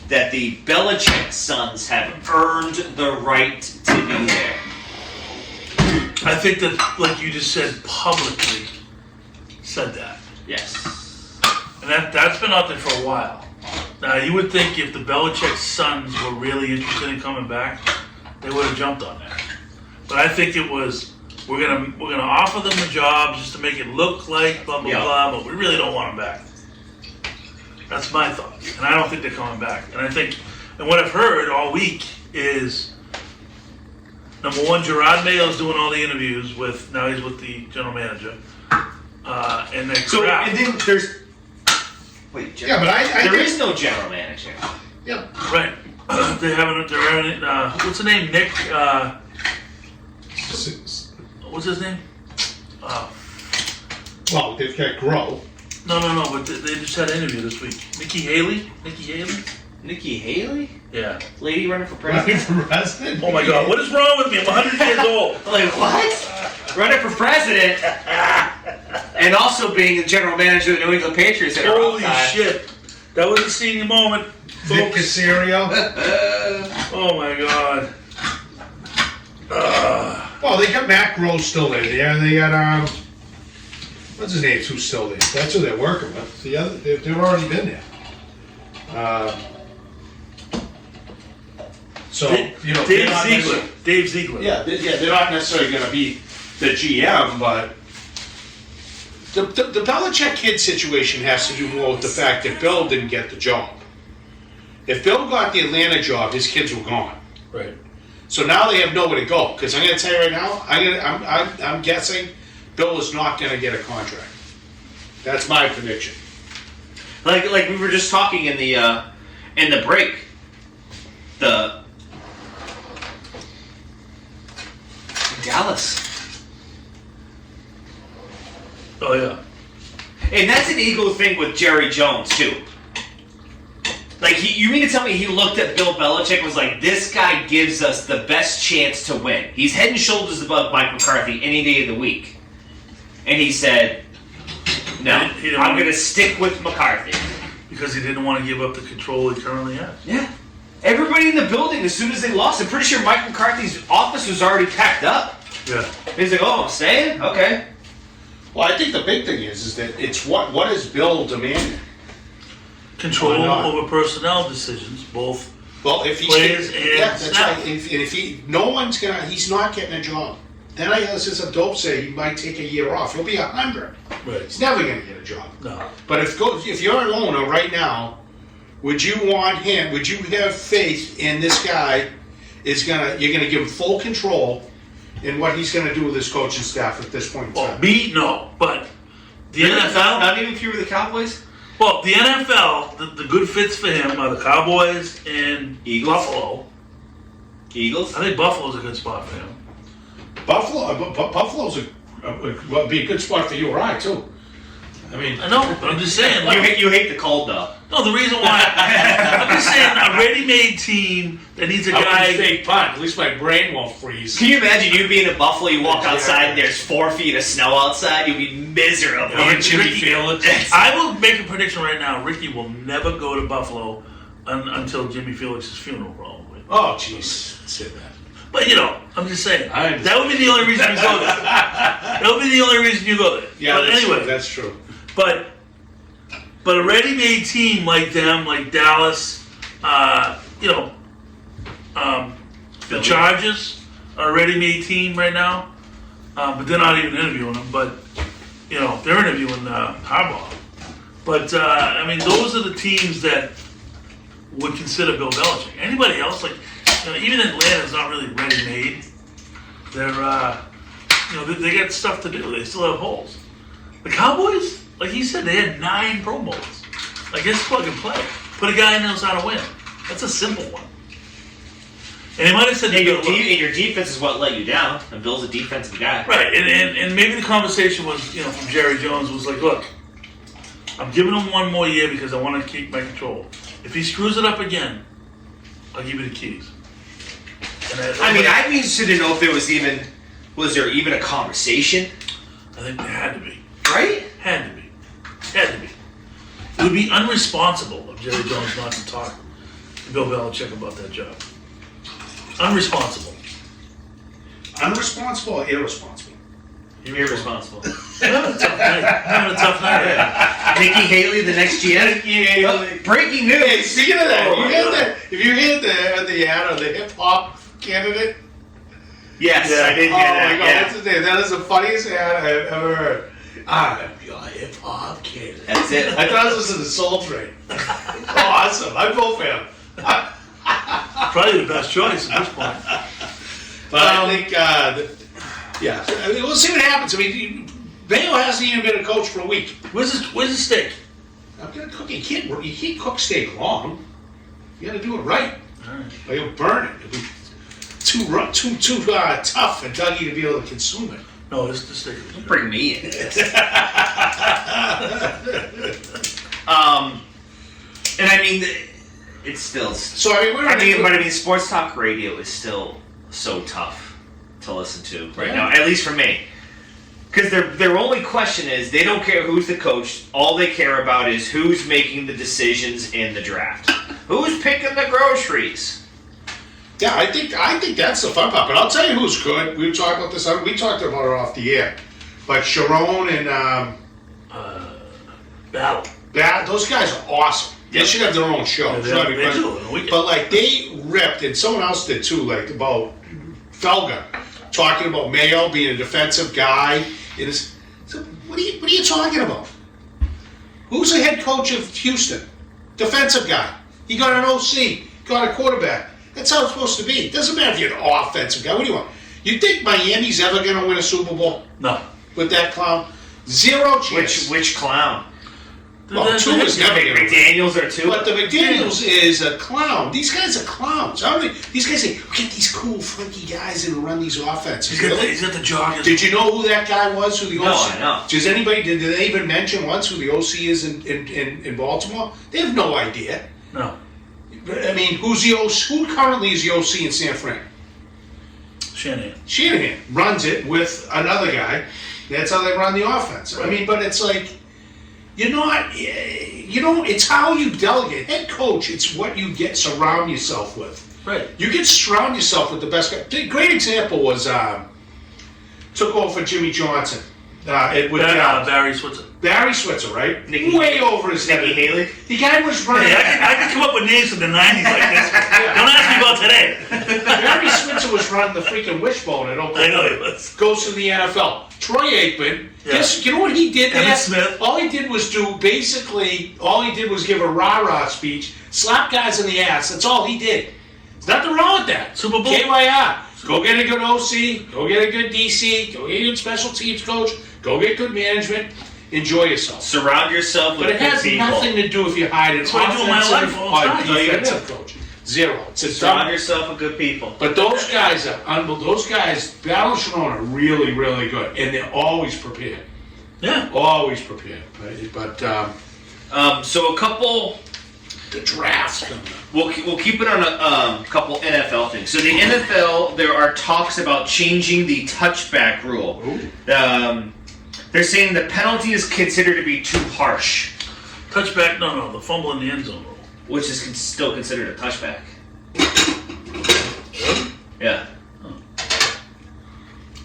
that the Belichick sons have earned the right to be there. I think that, like you just said, publicly said that. Yes. And that's been out there for a while. Now, you would think if the Belichick sons were really interested in coming back, they would have jumped on that. But I think it was, we're gonna offer them the job just to make it look like blah, blah, blah, but we really don't want them back. That's my thought. And I don't think they're coming back. And what I've heard all week is, number one, Gerard Mayo's doing all the interviews now he's with the general manager. And then And then there's... Wait, Yeah, but there is no general manager. Yeah. Right. They're having what's the name? Nick, what's his name? Well, they've got Grow. No, but they just had an interview this week. Nikki Haley? Nikki Haley? Yeah. Lady running for president? Running for president? Oh my God, what is wrong with me? I'm 100 years old. Like, what? Running for president and also being the general manager of the New England Patriots at Holy shit. That was a senior moment, Nick folks. Caserio. Oh my God. Well, they got Matt Groh still in there. They got, what's his name? Who's still there? That's who they're working with. The other, they've already been there. So, you know, Dave Ziegler. Yeah, they're not necessarily going to be the GM, but the Belichick kid situation has to do more with the fact that Bill didn't get the job. If Bill got the Atlanta job, his kids were gone. Right. So now they have nowhere to go. Because I'm going to tell you right now, I'm guessing Bill is not going to get a contract. That's my prediction. Like we were just talking in the break. Dallas. Oh yeah. And that's an ego thing with Jerry Jones too. Like you mean to tell me he looked at Bill Belichick and was like, this guy gives us the best chance to win. He's head and shoulders above Mike McCarthy any day of the week. And he said, no, I'm going to stick with McCarthy. Because he didn't want to give up the control he currently has. Yeah. Everybody in the building, as soon as they lost, I'm pretty sure Mike McCarthy's office was already packed up. Yeah. He's like, oh, I'm staying? Okay. Well, I think the big thing is that it's what is Bill demanding? Control over personnel decisions, both if he's players and that's staff. right. If he's not getting a job. Then I listen to Dope say he might take a year off. He'll be 100. Right. He's never going to get a job. No. But if you're an owner right now, would you want him? Would you have faith in this guy? You're going to give him full control in what he's going to do with his coaching staff at this point in time. Well, me, no. But the NFL... Not even if you were the Cowboys? Well, the NFL, the good fits for him are the Cowboys and Eagles? Buffalo. Eagles? I think Buffalo's a good spot for him. Buffalo's would be a good spot for you or I too. I mean, I know, but I'm just saying. Like, You hate the cold though. no, the reason why I'm just saying a ready-made team that needs a I guy. wouldn't fake punt. At least my brain won't freeze. Can you imagine you being in Buffalo? You walk outside and there's 4 feet of snow outside. You'd be miserable. Jimmy Felix. I will make a prediction right now. Ricky will never go to Buffalo until Jimmy Felix's funeral, probably. Oh, jeez. Say that. But I'm just saying I understand. that would be the only reason you go there. That would be the only reason you go there. Yeah, but anyway, that's true. But a ready-made team like them, like Dallas, the Chargers are a ready-made team right now, but they're not even interviewing them. But they're interviewing Harbaugh. But I mean, those are the teams that would consider Bill Belichick. Anybody else, like even Atlanta's not really ready-made. They're they got stuff to do. They still have holes. The Cowboys, like he said, they had 9 Pro Bowls. Like, it's plug and play. Put a guy in there who's how to win. That's a simple one. And he might have said, your defense is what let you down, and Bill's a defensive guy. Right, and maybe the conversation was, from Jerry Jones was like, look, I'm giving him 1 more year because I want to keep my control. If he screws it up again, I'll give you the keys. I'd be interested to know if there was there even a conversation? I think there had to be. Right? Had to be. It would be unresponsible of Jerry Jones not to talk to Bill Belichick about that job. Unresponsible. Unresponsible or irresponsible? You're irresponsible. Having a tough night. Nikki Haley, the next GM. Breaking news. Hey, speaking of that, if you hear the ad of the hip hop candidate. Yes, I did hear that. Oh my God, what's his name? That is the funniest ad I've ever heard. I'm your hip hop candidate. That's it. I thought it was in the Soul Train. Awesome. I vote for him. Probably the best choice at this point. But I think, I mean, we'll see what happens. I mean, Bayo hasn't even been a coach for a week. Where's the steak? I'm gonna cook. You can't cook steak long. You got to do it right. All right. Or you'll burn it. It'll be too tough for Dougie to be able to consume it. No, the steak. Bring me in. And I mean, it's still. So I mean, sports talk radio is still so tough to listen to right now, at least for me. Because their only question is they don't care who's the coach. All they care about is who's making the decisions in the draft, who's picking the groceries. Yeah, I think that's the fun part. But I'll tell you who's good. We talked about this. We talked about it off the air. But Sharon and Battle. those guys are awesome. They should have their own show. Yeah, they do. But like they ripped, and someone else did too. Like about Felger talking about Mayo being a defensive guy. So what are you talking about? Who's the head coach of Houston? Defensive guy. He got an OC. Got a quarterback. That's how it's supposed to be. It doesn't matter if you're an offensive guy. What do you want? You think Miami's ever going to win a Super Bowl? No. With that clown? Zero chance. Which clown? Well, two is never going to win. McDaniels or two? But the McDaniels is a clown. These guys are clowns. These guys say, get these cool, funky guys in and run these offenses. He's got the joggers. Did you know who that guy was? Who the OC? No, I know. Did they even mention once who the OC is in Baltimore? They have no idea. No. I mean, who's the OC? Who currently is the OC in San Fran? Shanahan runs it with another guy. That's how they run the offense. Right. I mean, but it's like, it's how you delegate. Head coach, it's what you surround yourself with. Right. You can surround yourself with the best guy. A great example was, took over for Jimmy Johnson. Barry Switzer. Barry Switzer, right? Way over his head. Nikki Haley. The guy was running. Hey, I can come up with names from the 90s like this. Don't ask me about today. Barry Switzer was running the freaking wishbone at Oklahoma. I know he was. Goes to the NFL. Troy Aikman. Yes. You know what he did there? Smith. All he did was give a rah-rah speech, slap guys in the ass. That's all he did. There's nothing wrong with that. Super Bowl. KYR. Go get a good OC. Go get a good DC. Go get a good special teams coach. Go get good management. Enjoy yourself. Surround yourself with good people. But it has nothing to do if you hire an offensive or defensive coach. Zero. Surround yourself with good people. But those guys are unbelievable. Those guys, Battle and Sharon, are really, really good, and they're always prepared. Yeah. Always prepared, right? But So a couple. the draft's coming up. We'll keep it on a couple NFL things. So the NFL, there are talks about changing the touchback rule. They're saying the penalty is considered to be too harsh, Touchback, no, the fumble in the end zone rule. which is still considered a touchback. Yeah,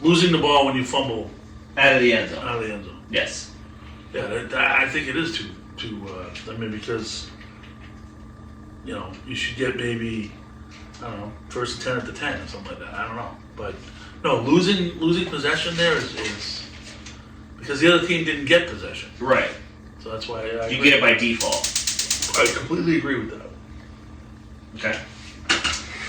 Losing the ball when you fumble out of the end zone. out of the end zone. Yes. Yeah, I think it is too. I mean, because you should get maybe, I don't know, first and 10 at the 10 or something like that. I don't know, but no, losing possession there is because the other team didn't get possession, Right. so that's why You get it by default. I completely agree with that. Okay.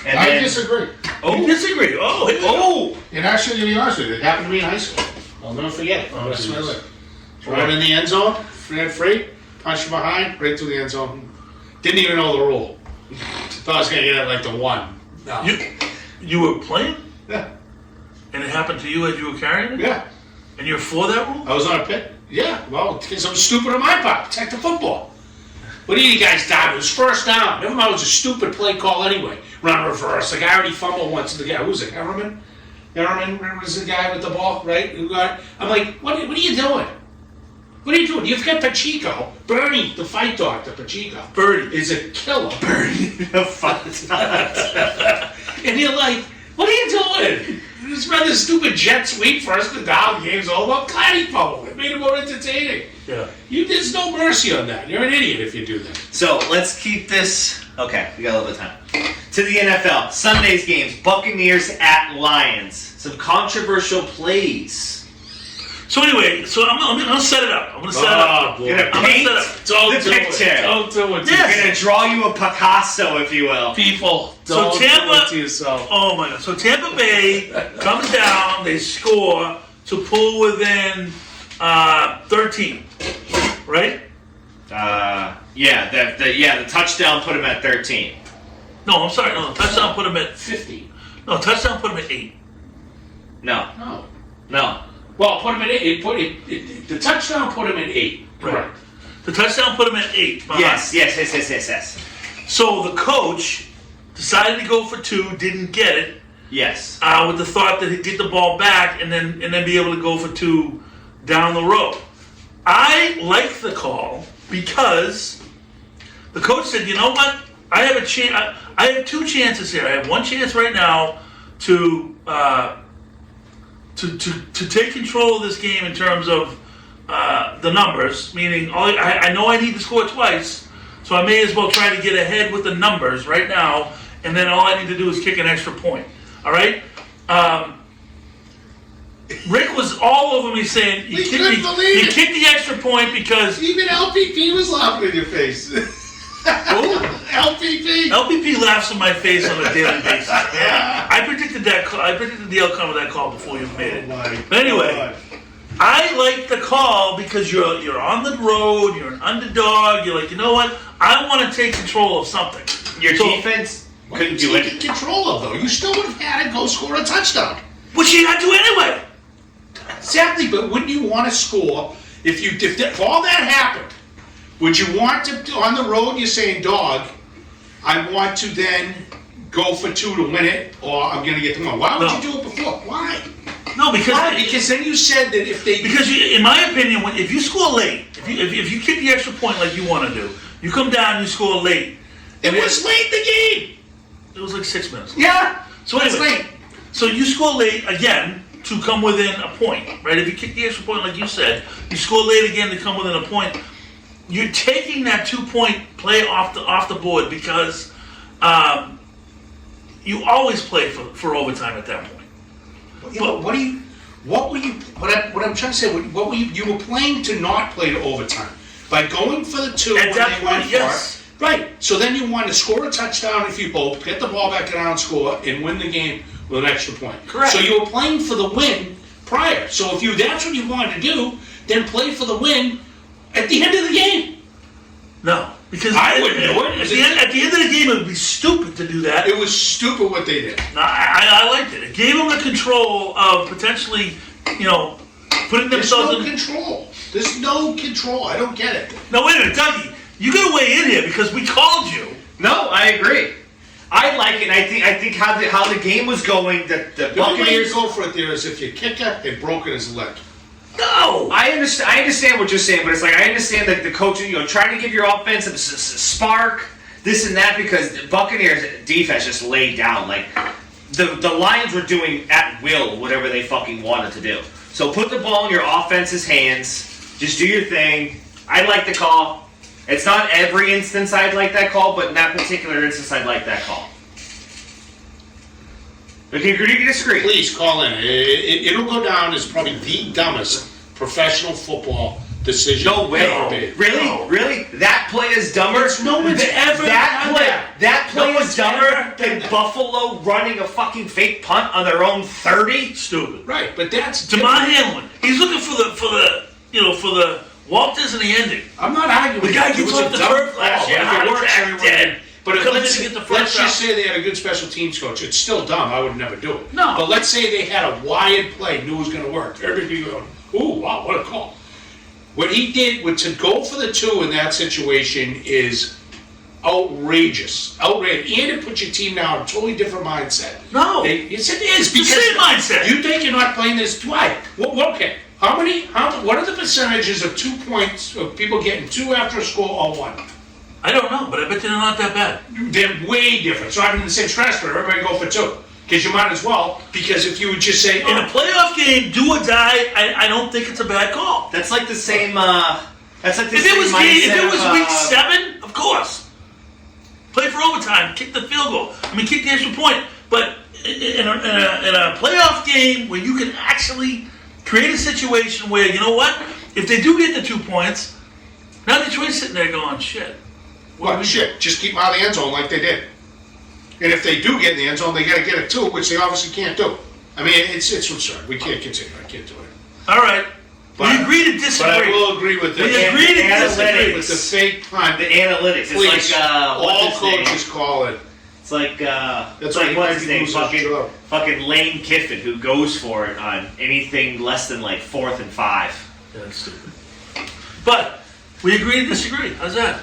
And I then, disagree. You disagree? Oh, here we go. And actually, to be honest with you, it happened to me in high school. I'll never forget it. Oh, That's my geez. life. Throw it in the end zone, free, punch from behind, right through the end zone. Didn't even know the rule. Thought I was going to get it like the 1. No. You were playing, Yeah. and it happened to you as you were carrying it, Yeah. and you're for that rule? I was on a pit. Yeah. Well, because I'm stupid on my part. Protect the football. What do you guys done? It was first down. Never mind, it was a stupid play call anyway. Run reverse. The guy already fumbled once. The guy, who was it? Herman was the guy with the ball, right? I'm like, what are you doing? What are you doing? You've got Pacheco. Bernie, the fight doctor, Pacheco. Birdie. Is a killer. Fun. And you're like, what are you doing? You just run this stupid jet sweep first and down, the game's over. I'm glad he fumbled. It made it more entertaining. Yeah. There's no mercy on that. You're an idiot if you do that. So let's keep this. Okay, we got a little bit of time. To the NFL, Sunday's games: Buccaneers at Lions. Some controversial plays. So anyway, I'm gonna set it up. I'm gonna set it up. boy. You're gonna I'm gonna paint set up. Don't the do picture. it. Don't do it. Yes. You're gonna draw you a Picasso, if you will. People, So don't Tampa- do it to yourself. Oh my God! So Tampa Bay comes down, they score to pull within 13, right? The touchdown put him at 13. No, I'm sorry. No, the touchdown put him at 50. no touchdown put him at 8. No. No. Well, put him at 8. The touchdown put him at 8. Right. The touchdown put him at 8. behind. Yes. So the coach decided to go for 2, didn't get it, Yes. with the thought that he'd get the ball back and then be able to go for 2 down the road. I like the call because the coach said, you know what? I have a chance. I have 2 chances here. I have one chance right now to take control of this game in terms of the numbers. Meaning, I know I need to score twice, so I may as well try to get ahead with the numbers right now, and then all I need to do is kick an extra point. All right. Rick was all over me saying We couldn't believe he it. kicked the extra point because Even LPP was laughing in your face. LPP. LPP laughs in my face on a daily basis. Yeah. I predicted that. I predicted the outcome of that call before you made it. But anyway, I like the call because you're on the road. You're an underdog. You're like, you know what? I want to take control of something. Your So- defense couldn't do Taking it. control of though. You still would have had to go score a touchdown. Which you got to do anyway. Exactly, but wouldn't you want to score if all that happened? Would you want to on the road? You're saying, dog, I want to then go for 2 to win it, or I'm going to get the one. Why would No. you do it before? Why? No, because Why? Because then you said that if they in my opinion, if you score late, if you kick the extra point like you want to do, you come down, you score late. it was late in the game. It was like 6 minutes. Yeah. So it's anyway, late. so you score late again to come within a point, right? If you kick the extra point like you said, you score late again to come within a point. You're taking that 2-point play off the board because you always play for overtime at that point. Yeah, but what I'm trying to say, what were you were playing to not play to overtime by going for the 2 At when that they point, went for yes. it. Right. So then you want to score a touchdown if you hope, get the ball back down and score, and win the game with an extra point. Correct. So you were playing for the win prior. So if that's what you wanted to do, then play for the win at the end of the game. No, because I wouldn't do it. At the end of the game, it would be stupid to do that. It was stupid what they did. No, I liked it. It gave them the control of potentially, putting There's themselves no in. control. There's no control. I don't get it. Now wait a minute, Dougie. You got to weigh in here because we called you. No, I agree. I like it. And I think how the game was going, the The only way you Buccaneers. go for it there is if your kicker had broken his leg. No. I understand what you're saying, but it's like I understand that the coach, trying to give your offense a spark, this and that, because the Buccaneers defense just laid down. Like the Lions were doing at will whatever they fucking wanted to do. So put the ball in your offense's hands. Just do your thing. I like the call. It's not every instance I'd like that call, but in that particular instance I'd like that call. But you agree or disagree? Please call in. It'll go down as probably the dumbest professional football decision No way. ever made. Really? No. Really? That play is dumber? No one's ever that done play, that. that play No is one's dumber ever than done that. Buffalo running a fucking fake punt on their own 30? Stupid. Right, but that's Damar Hamlin. He's looking for the Walt Disney ending. I'm not arguing. The guy it gets was a off the dumb turf last call, year, but if heart it works, attack, everyone- dead. But if Come in let's, to get the let's first just out. say they had a good special teams coach. It's still dumb. I would never do it. No. But let's say they had a wired play, knew it was going to work. Everybody going, ooh, wow, what a call. What he did to go for the 2 in that situation is outrageous. Outrageous. And it puts your team now in a totally different mindset. No. Yes, it is. the Because same mindset. You think you're not playing this twice. Well, okay. What are the percentages of 2 points of people getting 2 after a score or 1? I don't know, but I bet they're not that bad. They're way different. So I'm in the same stratosphere. Everybody go for 2. Because you might as well. Because if you would just say, In a playoff game, do or die, I don't think it's a bad call. That's like the same, that's like the If same it was mindset week 7, of course. Play for overtime, kick the field goal. I mean, kick the extra point. But in a playoff game where you can actually create a situation where, you know what? If they do get the 2 points, now Detroit's sitting there going, shit. well, shit, just keep them out of the end zone like they did. And if they do get in the end zone, they got to get it too, which they obviously can't do. I mean, it's absurd. We can't continue. I can't do it. All right. But- We agree to disagree. But I will agree with We this. agree to analytics. With the fake punt. The analytics. It's Please, like, all what's his name? coaches call it. It's like, That's it's why like he what's might his be name? losing his job. Fucking Lane Kiffin, who goes for it on anything less than like 4th and 5. Yeah, that's stupid. But we agree to disagree. How's that?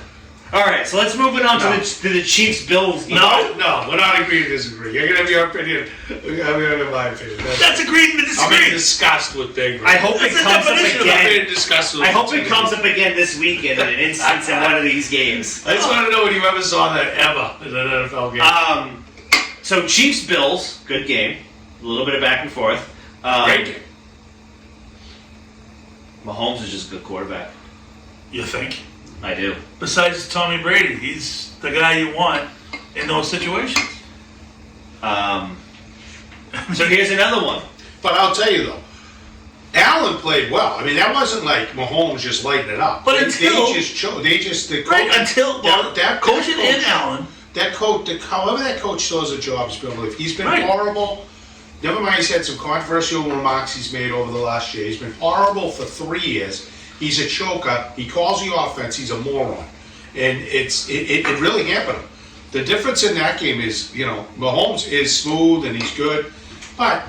All right, so let's move it on No. to the Chiefs Bills. No. No, we're not agreeing to disagree. You're going to have your opinion. I'm going to have my opinion. That's agreeing to I'm in disagree. disgust with Big I Red. hope it That's the comes up definition of I'm again. in disgust with I hope it him. comes up again this weekend in an instance in one of these games. I just want to know when you ever saw that ever in an NFL game. So Chiefs Bills, good game. A little bit of back and forth. Great game. Mahomes is just a good quarterback. You think? I do. Besides Tommy Brady, he's the guy you want in those situations. So here's another one. But I'll tell you though, Allen played well. I mean, that wasn't like Mahomes just lighting it up. But they until- the Right, coach, until that coaching coach- and Allen. that coach, however that coach does a job, is been, he's been Right. horrible. Never mind, he's had some controversial remarks he's made over the last year. He's been horrible for 3 years. He's a choker. He calls the offense. He's a moron, and it really hampered him. The difference in that game is, Mahomes is smooth and he's good, but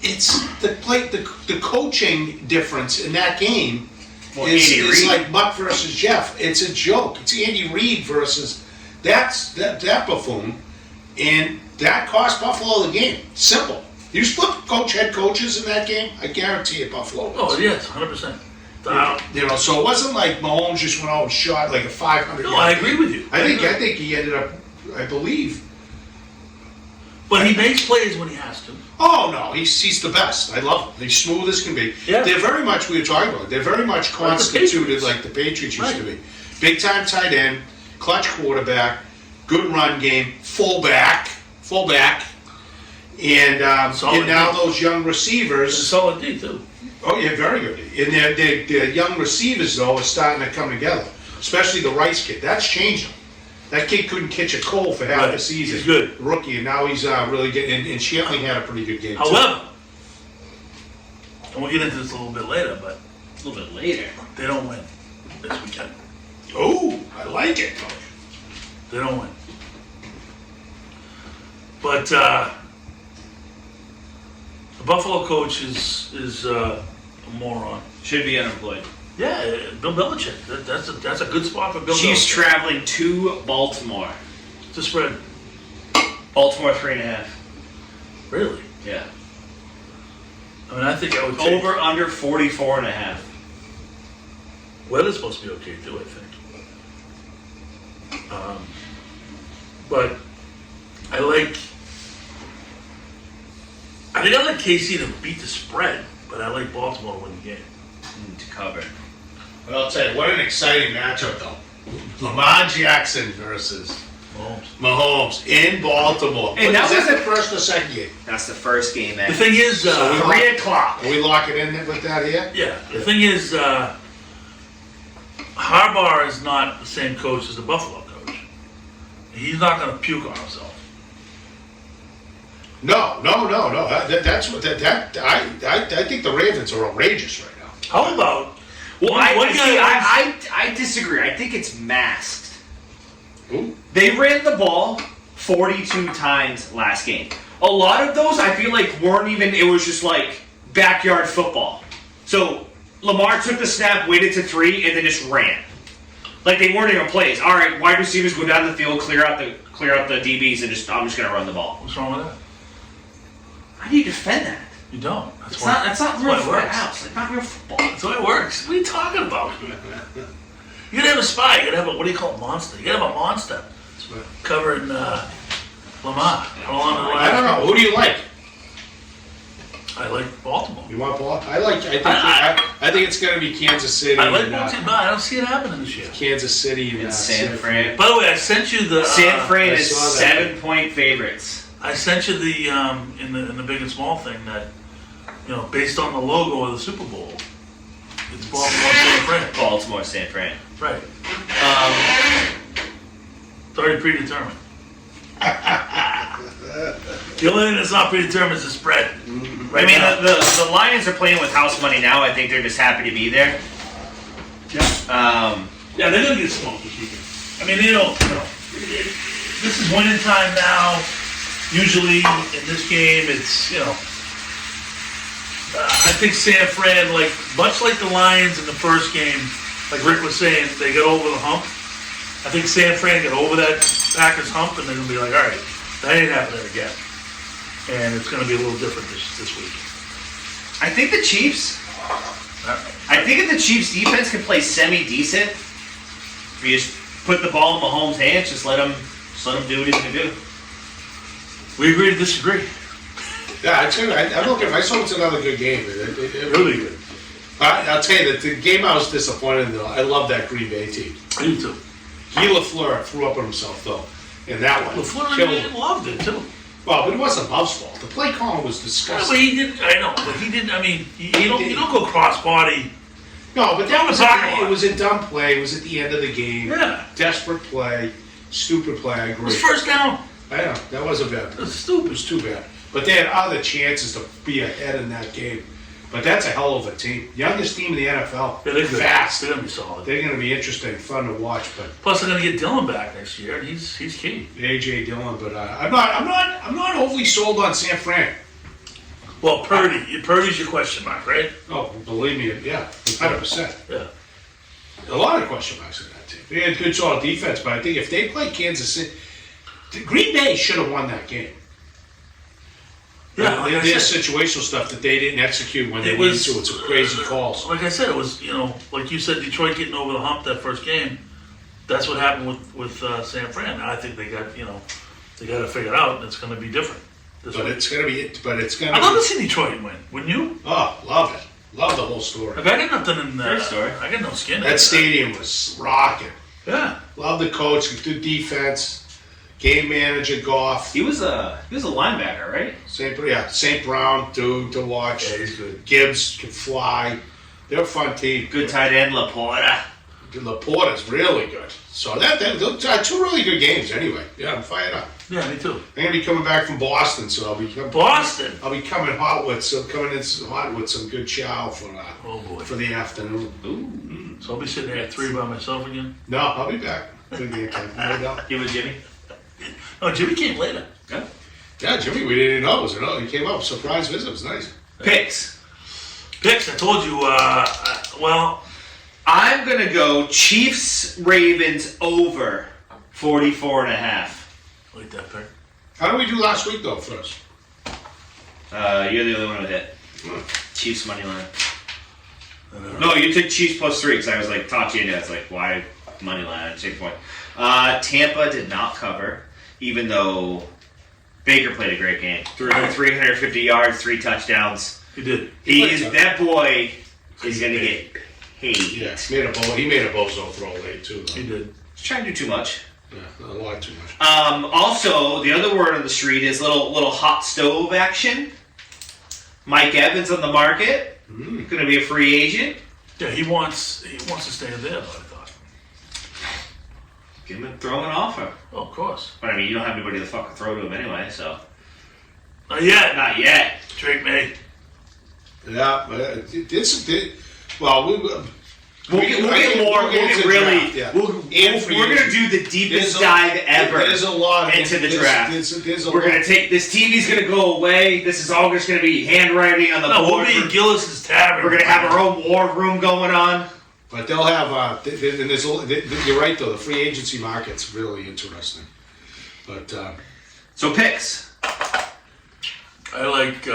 it's the coaching difference in that game Well, is Andy Reid. like Buck versus Jeff. It's a joke. It's Andy Reid versus that buffoon, and that cost Buffalo the game. Simple. You split head coaches in that game, I guarantee you Buffalo wins. Oh yes, 100%. So it wasn't like Mahomes just went out and shot like a 500. No, I agree with you. I think he ended up, I believe. But he makes plays when he has to. Oh no, he's the best. I love him. He's smooth as can be. Yeah. They're very much, we were talking about, they're very much Like the constituted Patriots. like the Patriots used to Right. be. Big time tight end, clutch quarterback, good run game, fullback, and Solid now D. those young It's a receivers. solid D too. Oh yeah, very good. And their young receivers though are starting to come together, especially the Rice kid. That's changed him. That kid couldn't catch a cold for half Right. the season. He's good. Rookie, and now he's really getting. And Shanley had a pretty good game. too. However, and we'll get into this a little bit later, but A little bit later. they don't win this weekend. Oh, I like it. They don't win. But the Buffalo coach is a moron. Should be unemployed. Yeah, Bill Belichick. That's a good spot for Bill Chiefs Belichick. traveling to Baltimore. It's a spread. Baltimore 3.5. Really? Yeah. I mean, I think I would take Over under 44.5. Weather's supposed to be okay too, I think. But I think I like KC to beat the spread, but I like Baltimore to win the game. To cover. Well, I'll tell you, what an exciting matchup, though. Lamar Jackson versus Mahomes in Baltimore. And that is was the first or second game? That's the first game, man. The thing is, 3 o'clock. Are we locking in with that here? yeah, the thing is, Harbaugh is not the same coach as the Buffalo coach. He's not going to puke on himself. No. That's what I think the Ravens are outrageous right now. How about? Well, one guy I disagree. I think it's masked. Ooh. They ran the ball 42 times last game. A lot of those I feel like weren't even, it was just like backyard football. So Lamar took the snap, waited to 3, and then just ran. Like they weren't even plays. All right, wide receivers go down the field, clear out the DBs, and I'm just gonna run the ball. What's wrong with that? How do you defend that? You don't. That's not real why it football. works. It's not real football. That's how it works. What are you talking about? You gotta have a spy. You gotta have a, what do you call it, monster? You gotta have a monster covering Lamar. Along the line. I don't know. Who do you like? I like Baltimore. You want Baltimore? I think it's going to be Kansas City. I like and, Baltimore, but I don't see it happening this year. Kansas City and It's San Fran. By the way, I sent you the San Fran I is saw that. 7-point favorites. I sent you the in the big and small thing that based on the logo of the Super Bowl, it's Baltimore San Fran. Baltimore, San Fran. Right. It's already predetermined. The only thing that's not predetermined is the spread. Right I mean, now. the Lions are playing with house money now. I think they're just happy to be there. Yeah, they're gonna get smoked this weekend. I mean, this is winning time now. Usually in this game, it's I think San Fran, much like the Lions in the first game, like Rick was saying, they got over the hump. I think San Fran got over that Packers hump, and they're gonna be like, all right, that ain't happening again. And it's gonna be a little different this week. I think the Chiefs. I think if the Chiefs defense can play semi-decent, if you just put the ball in Mahomes' hands, just let him do what he's gonna do. We agree to disagree. Yeah, I'm looking. I saw it's another good game. Really good. I'll tell you that the game I was disappointed in, though. I love that Green Bay team. I do too. Guy Lafleur threw up on himself though in that one. LaFleur Killed him. loved it too. Well, but it wasn't Love's fault. The play calling was Yeah, disgusting. but he didn't. I know, but he didn't. I mean, you don't go cross body. No, but that was Talking about it was a dumb play. It was at the end of the game. Yeah. Desperate play. Stupid play. I It agree. was first down. I know. That wasn't bad. It was It stupid. was too bad. But they had other chances to be ahead in that game. But that's a hell of a team. Youngest team in the NFL. Yeah, they're good. Fast. They're gonna be solid. They're going to be interesting, fun to watch. But Plus, they're gonna get Dillon back next year, and he's key. AJ Dillon. But I'm not overly sold on San Fran. Well, Purdy's your question mark, right? Oh, believe me, yeah, 100%. Yeah. A lot of question marks in that team. They had good solid defense, but I think if they play Kansas City, Green Bay should have won that game. Yeah, like I There's said, situational stuff that they didn't execute when they It needed was- to. It's some crazy calls. like I said, it was like you said, Detroit getting over the hump that first game. That's what happened with San Fran. Now I think they got they got it figured out, and it's going to be different. This But week. it's gonna be. I'd love to see Detroit win. Wouldn't you? Oh, love it. Love the whole story. Like, I got nothing in Great story. I got no skin in That it. stadium was rocking. Yeah. Love the coach, good defense, game manager Goff. He was a linebacker, right? St. Brown dude to watch. Yeah, he's good. Gibbs can fly. They're a fun team. Good tight end, Laporta. Laporta's really good. So those are two really good games anyway. Yeah, I'm fired up. Yeah, me too. I'm gonna be coming back from Boston, so I'll be Boston. I'll be coming in hot with some good chow Oh boy. for the afternoon. Ooh. So I'll be sitting here at 3 by myself again. No, I'll be back. Good game time. No doubt. You with Jimmy? Oh, Jimmy came later. Yeah. Yeah, Jimmy, we didn't know. He came up, surprise visit. It was nice. Picks. Picks. I told you. Well, I'm going to go Chiefs-Ravens over 44.5. Like that pick. How did we do last week, though, first? You're the only one with it. Chiefs money line. No, you took Chiefs +3 because I was like, talked you into it. It's like, why money line? Take point. Tampa did not cover, even though Baker played a great game. 350 yards, 3 touchdowns. He did. That boy is going to get paid. Yeah, he made a bozo throw late, too, though. He did. He's trying to do too much. Yeah, a lot too much. Also, the other word on the street is little hot stove action. Mike Evans on the market. Going to be a free agent. Yeah, he wants to stay there, I thought. Give him throw him an offer. Oh, of course. But I mean, you don't have anybody to fucking throw to him anyway, so. Not yet. Not yet. Drake May. Yeah, We'll get we're going to do the deepest dive ever into the draft. We're going to take this TV's going to go away. This is all just going to be handwriting on the board. We'll be in Gillis's Tavern. We're going to have our own war room going on. But they'll have. You're right though. The free agency market's really interesting. But so picks. I like.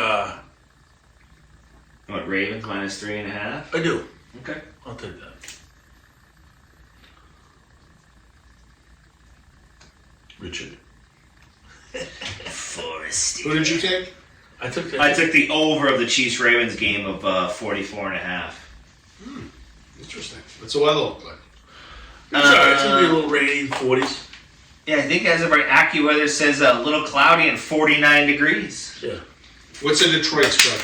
What, Ravens -3.5? I do. Okay. I'll take that. Richard. Forrest. who did you take? I took the over of the Chiefs Ravens game of 44.5. Interesting. What's the weather look like? It's going to be a little rainy, 40s. Yeah, I think as of right, AccuWeather says a little cloudy and 49 degrees. Yeah. What's the Detroit spread?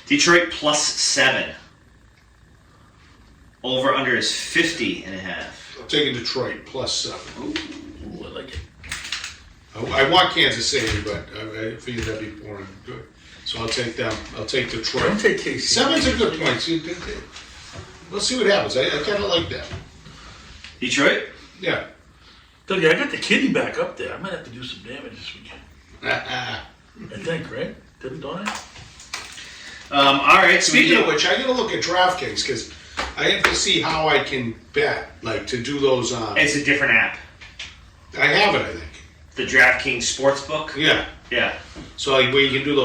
Detroit +7. Over under is 50.5. I'm taking Detroit +7. Ooh, I like it. I want Kansas City, but I figured that'd be boring. Good. So I'll take them. I'll take Detroit. I'll take KC. 7's a good point. Let's see what happens. I kind of like that. Detroit? Yeah. Doug, I got the kitty back up there. I might have to do some damage this weekend. I think, right? Don't I? All right. Speaking of which, I got to look at DraftKings because I have to see how I can bet, like to do those on. It's a different app. I have it, I think. The DraftKings Sportsbook? Yeah. Yeah. So like where you can do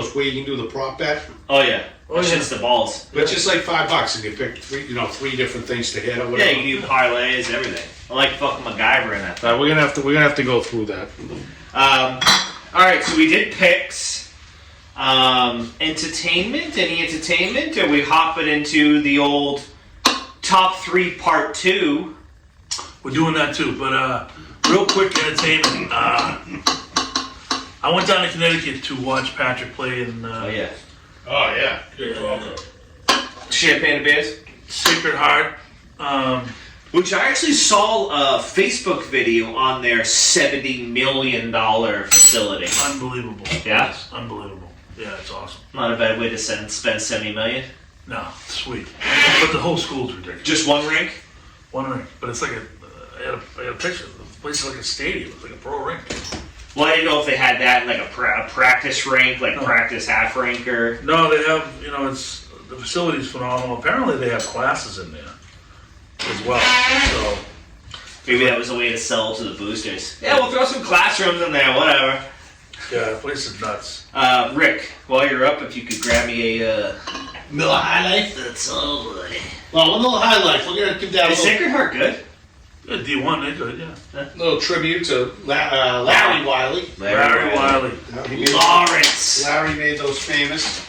the prop bet. Oh, yeah. Oh, That shit's the balls. But just like $5 and you pick three different things to hit or Yeah, whatever. you can do parlays, everything. I like fucking MacGyver in that. We're gonna have to go through that. All right, so we did picks. Entertainment? Any entertainment? Are we hopping into the old top 3 part 2? We're doing that too, but real quick entertainment. I went down to Connecticut to watch Patrick play in Oh, yeah. Oh yeah. Champagne and beers? Sacred Heart. Which I actually saw a Facebook video on their $70 million facility. Unbelievable. Yeah? It's unbelievable. Yeah, it's awesome. Not a bad way to spend $70 million. No, sweet. But the whole school's ridiculous. Just one rink? One rink. But it's like I had a picture. The place is like a stadium. It's like a pro rink. Well, I didn't know if they had that in like a practice rink, like practice half rink or... No, they have, the facility's phenomenal. Apparently they have classes in there as well. So Maybe that was a way to sell to the boosters. Yeah, we'll throw some classrooms in there, whatever. yeah, the place is nuts. Rick, while you're up, if you could grab me a... Miller High Life. That's all, boy. Well, Miller High Life. We're gonna give down Is Sacred Heart good? Yeah, D1, they're good, yeah. little tribute to Larry Wiley. Larry Wiley. Lawrence. Larry made those famous.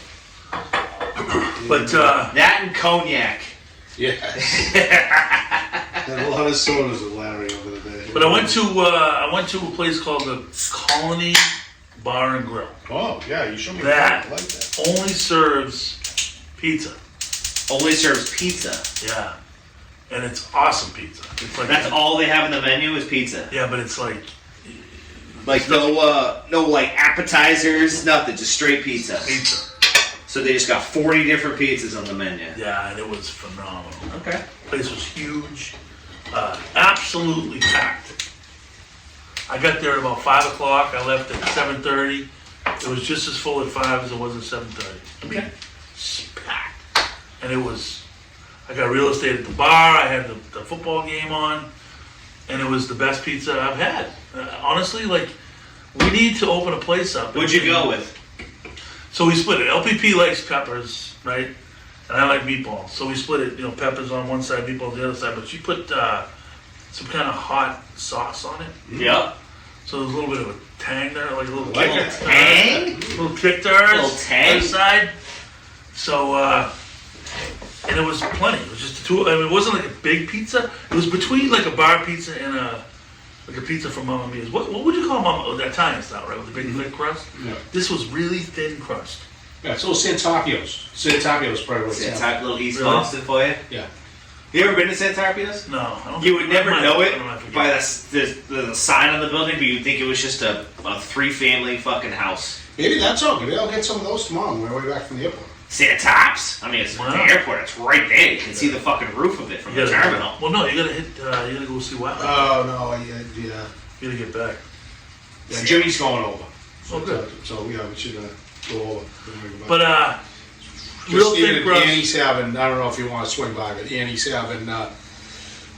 But That and cognac. Yes. Had a lot of sodas with Larry over the day. I went to a place called the Colony Bar and Grill. Oh yeah, you showed me That I like that. only serves pizza. Only serves pizza. Yeah. And it's awesome pizza. It's like That's all they have in the menu is pizza. Yeah, but it's like no like appetizers, nothing, just straight pizza. pizza. So they just got 40 different pizzas on the menu. Yeah, and it was phenomenal. Okay. Place was huge, absolutely packed. I got there at about 5 o'clock. I left at 7:30. It was just as full at 5 as it was at 7:30. I mean, Okay. it's packed, and it was I got real estate at the bar. I had the football game on, and it was the best pizza I've had. Honestly, like, we need to open a place up. What'd you go with? So we split it. LPP likes peppers, right? And I like meatballs. So we split it, peppers on one side, meatballs on the other side. But she put some kind of hot sauce on it. Yep. So there's a little bit of a tang there, like a little Like kick. a tang? A little kick there. A little tang? On the side. So, and it was plenty. It was just it wasn't like a big pizza. It was between like a bar pizza and a pizza from Mamma Mia's. What would you call Mamma? The Italian style, right? With the big thick crust? Yeah. This was really thin crust. Yeah, it's little Santarpio's. Santarpio's probably what it's Santarpio, little East Really? Boston for you. Yeah. You ever been to Santarpio's? No, I don't You would never know it I don't have to by get the sign on the building, but you'd think it was just a 3-family fucking house. Maybe that's all. Maybe I'll get some of those tomorrow on my way back from the airport. Santops? I mean, it's Wow. the airport. It's right there. You can see the fucking roof of it from the terminal. Well, no, you gotta hit. You gotta go see Wild. Oh, no, yeah. You gotta get back. Yeah, Jimmy's going over. Oh, good. So, yeah, we should go over. But Just real thick crust. Annie's having, I don't know if you want to swing by, but Annie's having a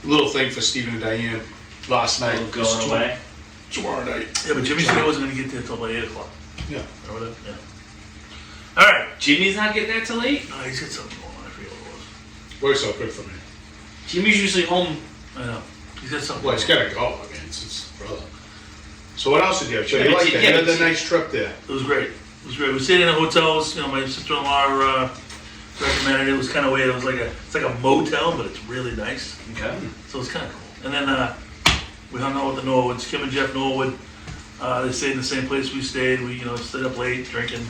little thing for Stephen and Diane last night. Going away. Tomorrow night. Yeah, but Jimmy said he wasn't gonna get there until about 8 o'clock. Yeah. Or whatever. Yeah. All right. Jimmy's not getting there till 8? No, he's got something going on. I forget what it Works out good for me. Jimmy's usually home. was. I know. He's got something. Well, he's got to go. I mean, it's his brother. So what else did you have? So you Yeah, like but that? yeah, You had but a nice trip there. It was great. It was great. We stayed in a hotel. My sister-in-law recommended it. It was kind of weird. It's like a motel, but it's really nice. Okay. So it's kind of cool. And then we hung out with the Norwoods. Kim and Jeff Norwood. They stayed in the same place we stayed. We stayed up late, drinking,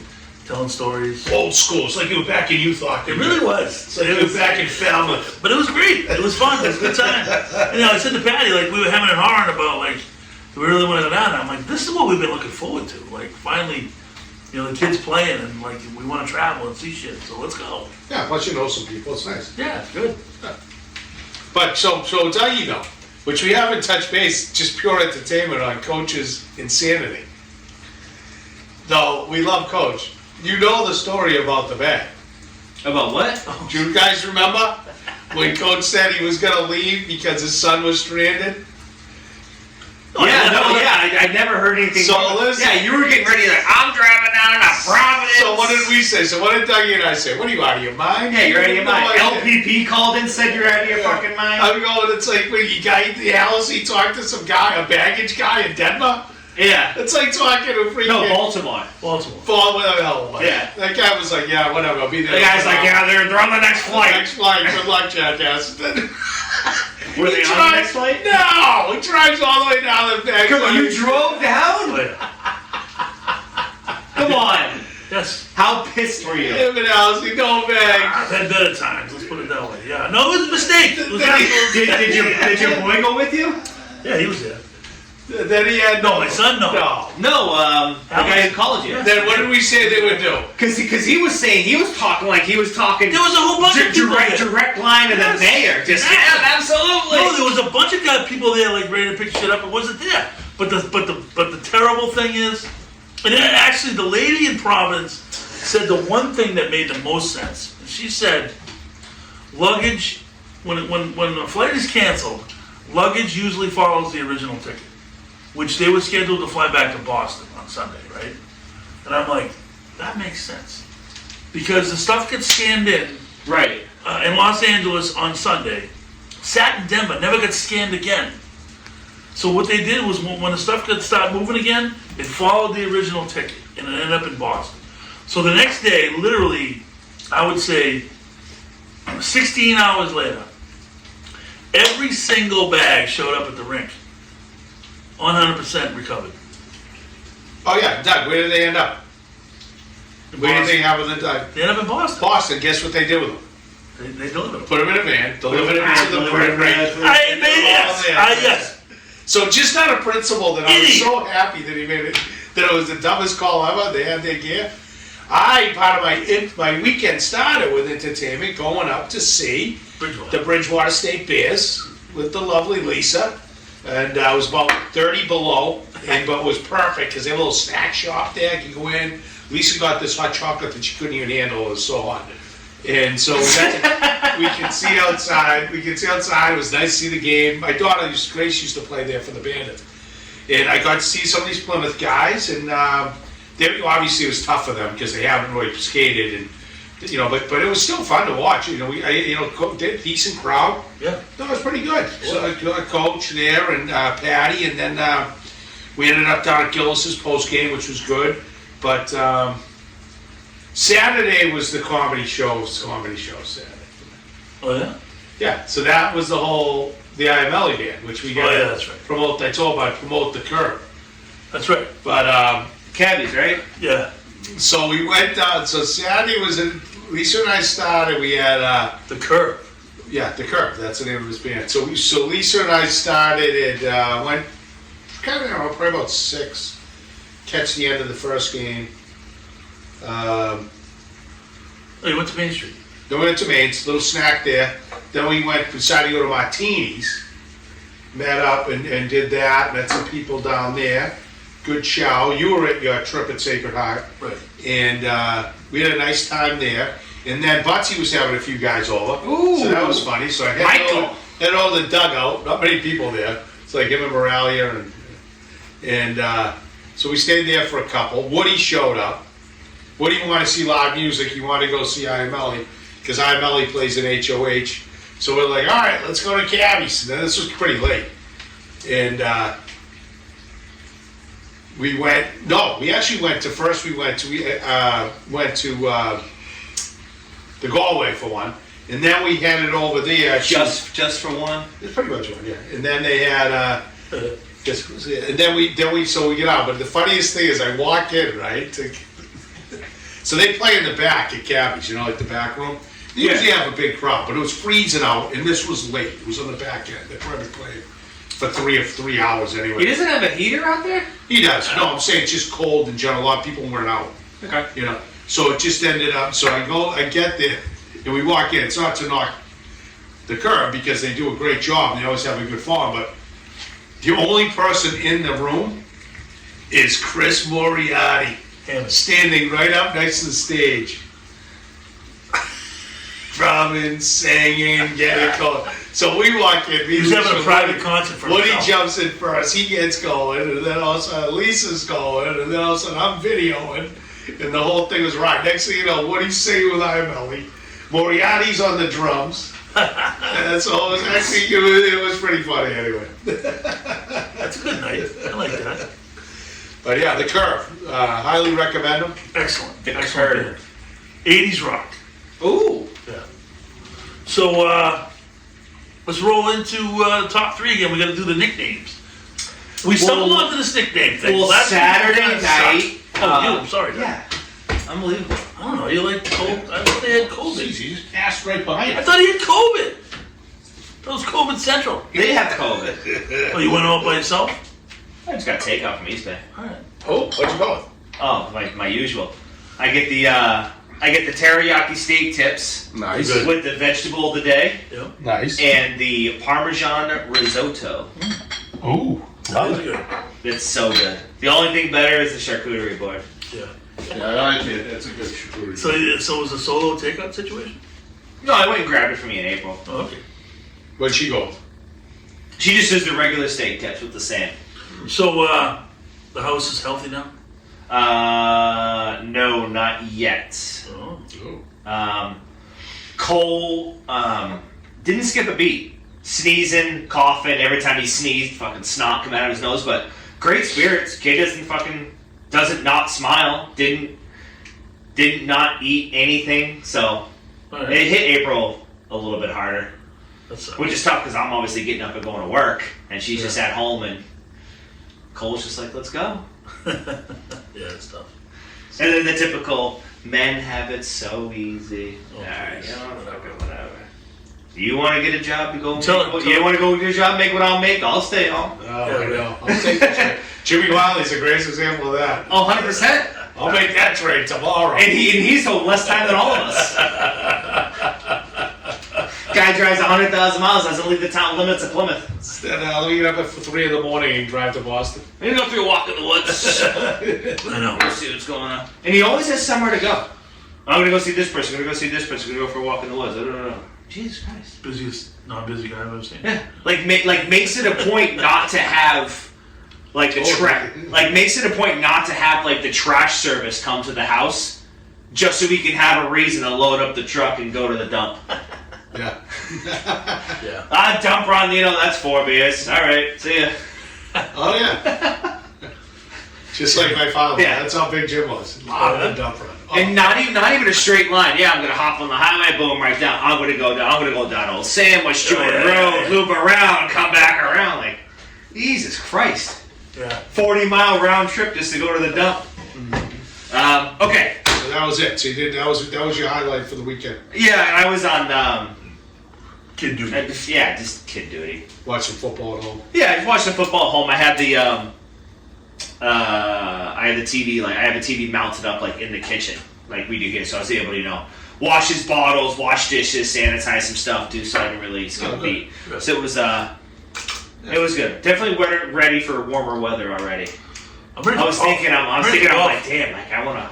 telling stories. Old school. It's like you were back in youth hockey. It really was. It's like you were back in Falmouth. But it was great. It was fun. It was a good time. And, I said to Patty, like, we were having and hawing about, like, do we really want to go down there? I'm like, this is what we've been looking forward to. Like, finally, the kids playing, and, like, we want to travel and see shit. So let's go. Yeah, plus you know some people. It's nice. Yeah, it's good. But so Dougie though, which we haven't touched base, just pure entertainment on Coach's insanity. Though we love Coach. You know the story about the bag. About what? Do you guys remember when Coach said he was gonna leave because his son was stranded? I never heard anything. So listen. Yeah, you were getting ready. Like, I'm driving down to Providence. So what did we say? So what did Dougie and I say? What are you, out of your mind? Yeah, you're out of your No mind. idea. LPP called and said you're out of your fucking mind. I'm going, it's like when you guy at the house, he talked to some guy, a baggage guy in Denver. Yeah. It's like talking to freaking... No, Baltimore. Baltimore. Whatever the hell it was. Yeah. That guy was like, yeah, whatever, I'll be there. The guy's like, yeah, they're on the next flight. Next flight, good luck, jackass. Were they on the next flight? No! He drives all the way down the back. Come on, you drove down? Come on. Yes. How pissed were you? Him and Alice, no bag. I've had better times. Let's put it that way. Yeah. No, it was a mistake. It was absolutely... Did your boy go with you? Yeah, he was there. Then he had... No, my son, no. No, the guy who called you. Then what did we say they would do? Because he was saying, he was talking like he was talking... There was a whole bunch of people there. direct line to the mayor. Just, Yes. yeah, absolutely. No, there was a bunch of people there, like, ready to pick shit up. It wasn't there. But the terrible thing is, and actually the lady in Providence said the one thing that made the most sense. She said, luggage, when a flight is canceled, luggage usually follows the original ticket, which they were scheduled to fly back to Boston on Sunday, right? And I'm like, that makes sense. Because the stuff gets scanned in Right. in Los Angeles on Sunday, sat in Denver, never got scanned again. So what they did was when the stuff got started moving again, it followed the original ticket and it ended up in Boston. So the next day, literally, I would say 16 hours later, every single bag showed up at the rink. 100% recovered. Oh yeah, Doug, where did they end up? Where did they have with the Doug? They ended up in Boston. Boston, guess what they did with them? They delivered them. Put them in a van, delivered them to the Delivered rink. them. Yes. So just out of principle that I was Idiot. so happy that he made it, that it was the dumbest call ever, they had their gear. Part of my weekend started with entertainment, going up to see Bridgewater. the Bridgewater State Bears with the lovely Lisa. And I was about 30 below, but it was perfect because they have a little snack shop there. You can go in. Lisa got this hot chocolate that she couldn't even handle. It was so hot. And so we got we can see outside. We can see outside. It was nice to see the game. My daughter, Grace, used to play there for the Bandits. And I got to see some of these Plymouth guys, and obviously it was tough for them because they haven't really skated, and but it was still fun to watch. Decent crowd. Yeah. No, it was pretty good. So a coach there and Patty, and then we ended up down at Gillis's post game, which was good. But Saturday was the comedy show. Saturday. Oh yeah. Yeah. So that was the IMLE band, which we got yeah, that's right. promote. I told about promote the curve. That's right. But Cabbies, right? Yeah. so we went down. So Saturday was Lisa and I started. We had The Curve. yeah, the curve. That's the name of his band. So Lisa and I started and went kind of probably about 6. Catch the end of the first game. Oh, you went to Main Street. Then we went to Maine's, little snack there. Then we decided to go to Martini's. Met up and did that. Met some people down there. Good show. You were at your trip at Sacred Heart. Right. And we had a nice time there. And then Butsy was having a few guys over. Ooh. So that was funny. So I had all the dugout. Not many people there. It's like him and Moralia. And so we stayed there for a couple. Woody showed up. Woody wanted to see live music. He wanted to go see IMLE because IMLE plays in HOH. So we're like, all right, let's go to Cabby's. And then this was pretty late. And we actually went to the Galway for one. And then we headed over there. Just for one? It's pretty much one, yeah. And then they had, and then we get out. But the funniest thing is I walk in, right? So they play in the back at Cabby's, like the back room. They usually have a big crowd, but it was freezing out, and this was late. It was on the back end. They probably played for 3 hours anyway. He doesn't have a heater out there? He does. No, I'm saying it's just cold in general. A lot of people weren't out. Okay. So it just ended up. So I get there, and we walk in. It's not to knock the curve because they do a great job. And they always have a good form, but the only person in the room is Chris Moriarty, standing right up next to the stage. Drumming, singing, getting cold. So we walk in. He was having a private concert for Woody himself. jumps in first. He gets going, and then all of a sudden Lisa's going, and then all of a sudden I'm videoing, and the whole thing was right. Next thing you know, Woody's singing with IMLE. Moriarty's on the drums. And so it was pretty funny anyway. That's a good night. I like that. But yeah, The Curve. Highly recommend them. Excellent. The Excellent Curve. band. 80s rock. Ooh. Yeah. So let's roll into the top 3 again. We got to do the nicknames. We stumbled onto this nickname thing. Well, Last week Saturday kinda night. sucked. Oh, you? I'm sorry. Yeah. Unbelievable. I don't know. You like cold? I thought they had COVID. Easy, just pass right behind I it. thought he had COVID. That was COVID Central. They have COVID. Oh, you went out by yourself? I just got takeout from East Bay. All right. Oh, what'd you go with? Oh, my usual. I get the teriyaki steak tips Nice. Good. with the vegetable of the day Yeah. Nice. and the Parmesan risotto. Ooh. That was good. That's so good. The only thing better is the charcuterie board. Yeah. Yeah, I like it. That's a good charcuterie. So it was a solo takeout situation? No, I went and grabbed it for me in April. Oh, okay. Where'd she go? She just does the regular steak tips with the same. So the house is healthy now? No, not yet. Oh. Cole didn't skip a beat. Sneezing, coughing, every time he sneezed, fucking snot come out of his nose, but great spirits. Kid doesn't not smile, didn't not eat anything, so All right. it hit April a little bit harder. That's Which is tough because I'm obviously getting up and going to work, and she's just at home, and Cole's just like, let's go. yeah, it's tough. And then the typical men have it so easy. Oh, Alright, please. fucking whatever. You want to get a job to go Tell make him, what tell you him. want to go get a job, make what I'll make, I'll stay home. Oh, I know. I'll take that. Jimmy Wiley's a great example of that. Oh, 100%. I'll make that trade tomorrow. And he's home less time than all of us. Guy drives 100,000 miles, doesn't leave the town limits of Plymouth. Then I'll get up at 3 in the morning and drive to Boston. Maybe go for a walk in the woods. I know. We'll see what's going on. And he always has somewhere to go. I'm gonna go see this person. I'm gonna go see this person. I'm gonna go for a walk in the woods. I don't know. Jesus Christ. Busiest non-busy guy I've ever seen. Yeah, like makes it a point not to have like the makes it a point not to have like the trash service come to the house, just so we can have a reason to load up the truck and go to the dump. Yeah. Yeah. Dump run. That's 4 beers. All right, see ya. Oh yeah. Just like my father. Yeah. That's how big Jim was. A dump run. Oh. And not even a straight line. Yeah, I'm gonna hop on the highway, boom, right down. I'm gonna go down Old Sandwich, Jordan Road, loop around, come back around. Like, Jesus Christ. Yeah. 40-mile round trip just to go to the dump. Okay. So that was it. So you did. That was your highlight for the weekend. Yeah, and I was on. Kid duty. Just kid duty. Watching football at home. Yeah, I was watching football at home. I had the I had the TV I have a TV mounted up like in the kitchen like we do here, so I was able to wash his bottles, wash dishes, sanitize some stuff, do so I can really skip a beat. So it was good. Definitely ready for warmer weather already. I'm thinking, I'm like, damn, like I wanna.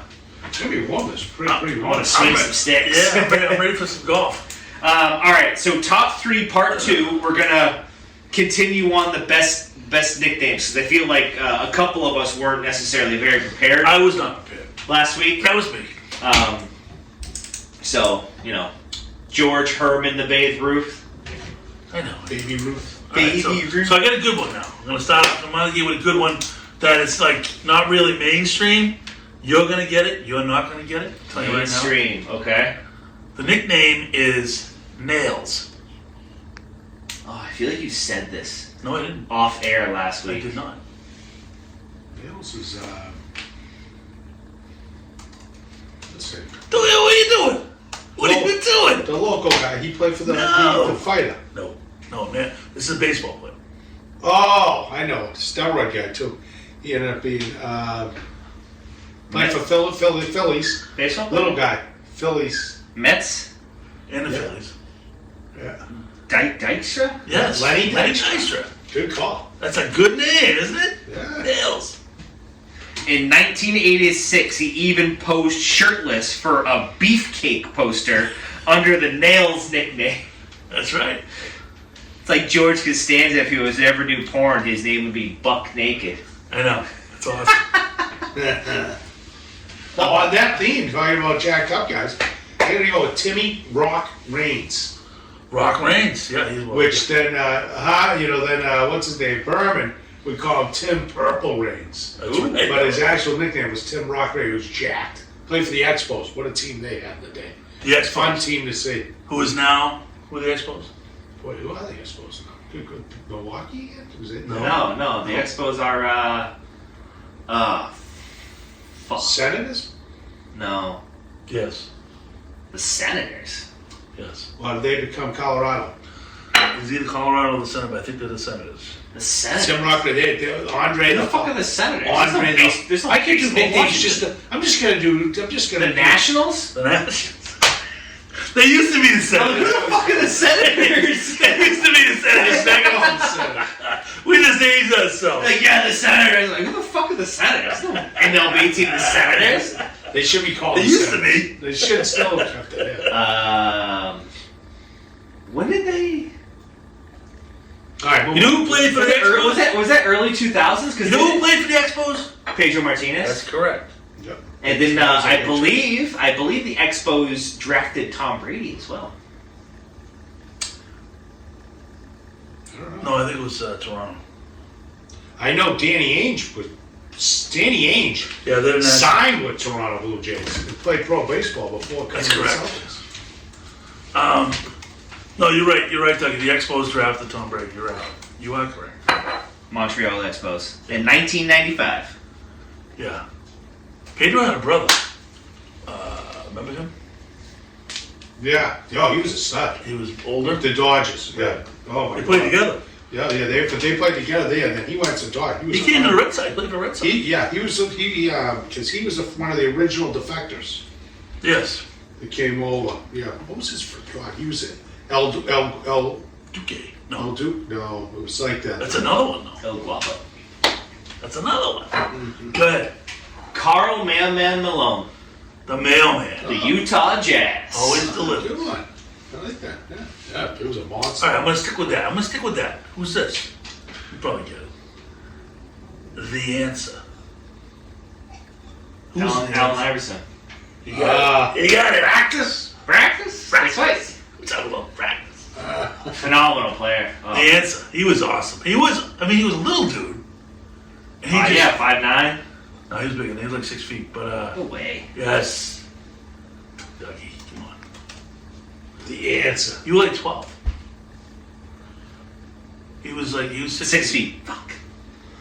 It's gonna be warm. It's pretty I warm. wanna swing some sticks. Yeah, I'm ready for some golf. All right, so top 3, part 2. We're gonna continue on the best nicknames because I feel like a couple of us weren't necessarily very prepared. I was not prepared. Last week. That was me. So George Herman, the Babe Ruth. I know. Baby Ruth. Alright, so I got a good one now. I'm gonna start off. I'm gonna give you a good one that is like not really mainstream. You're gonna get it. You're not gonna get it. I'll tell you right now. Mainstream, okay. The nickname is Nails. Oh, I feel like you said this No, I didn't. off air last I week. did not. Nails is let's see. What are you doing? What have you been doing? The local guy. He played for the fighter. No, man. This is a baseball player. Oh, I know. Steroid guy too. He ended up being playing for Phillies. Baseball player? Little guy. Phillies. Mets? And the Yeah. Phillies. Yeah. Dykstra? Yes. Lenny Dykstra. Good call. That's a good name, isn't it? Yeah. Nails. In 1986, he even posed shirtless for a beefcake poster under the Nails nickname. That's right. It's like George Costanza, if he was to ever do porn, his name would be Buck Naked. I know. That's awesome. Well, on that theme, talking about jacked up guys, I gotta go with Timmy Rock Reigns. Rock Reigns. Yeah, he's one. Which then, what's his name? Berman would call him Tim Purple Reigns. That's right. But his actual nickname was Tim Rock Reigns. He was jacked. Played for the Expos. What a team they had in the day. The Expos. Fun team to see. Who is now with the Expos? Boy, who are the Expos now? Good. Milwaukee again? Was it? No, the Expos are, fuck. Senators? No, Yes. the Senators. Yes. Or did they become Colorado? He's either Colorado or the Senate, but I think they're the Senators. The Senators? Tim Rock, Andre Who the fuck are the Senators? Andre There's no I can do baseball nicknames. watching. I'm just gonna The Nationals? The Nationals. They used to be the Who Senators. the fuck are the Senators? They used to be the Senators. We just aged ourselves. Like, yeah, the Senators. Like, who the fuck are the Senators? No MLB team, the Senators? They should be called. They used to be. They should still have kept it. Yeah. When did they? All right. You know who played for the Expos? Was that early 2000s? You know who played for the Expos? Pedro Martinez. That's correct. Yep. And then I believe the Expos drafted Tom Brady as well. I don't know. No, I think it was Toronto. I know Danny Ainge Yeah, they're not. signed with Toronto Blue Jays. He played pro baseball before coming That's to the correct. Celtics. No, you're right. You're right, Dougie. The Expos drafted Tom Brady. You're right. You are correct. Montreal Expos in 1995. Yeah. Pedro had a brother. Remember him? Yeah. Oh, he was a stud. He was older. The Dodgers. Yeah. Oh my They played God. together. Yeah. They played together there, and then he went to Dodgers. He came to the Red Sox. He played for the Red Sox. He was because he was one of the original defectors Yes. that came over. Yeah. What was his first God? He was El Duque. No. Duke? No, it was like that. That's another one, though. El Guapo. That's another one. Go ahead. Carl Man Malone. The mailman. The Utah Jazz. Always delivered. Good one. I like that. Yeah, it was a monster. All right, I'm gonna stick with that. Who's this? You probably get it. The answer. Who's Allen the answer? Iverson. You got it. Practice. Practice? Practice. We're talking about practice. Phenomenal player. The answer. He was awesome. He was a little dude. And he 5'9". No, he was bigger. He was like 6 feet. But No way. yes. Dougie, come on. The answer. You were like 12. He was 6 feet. Fuck.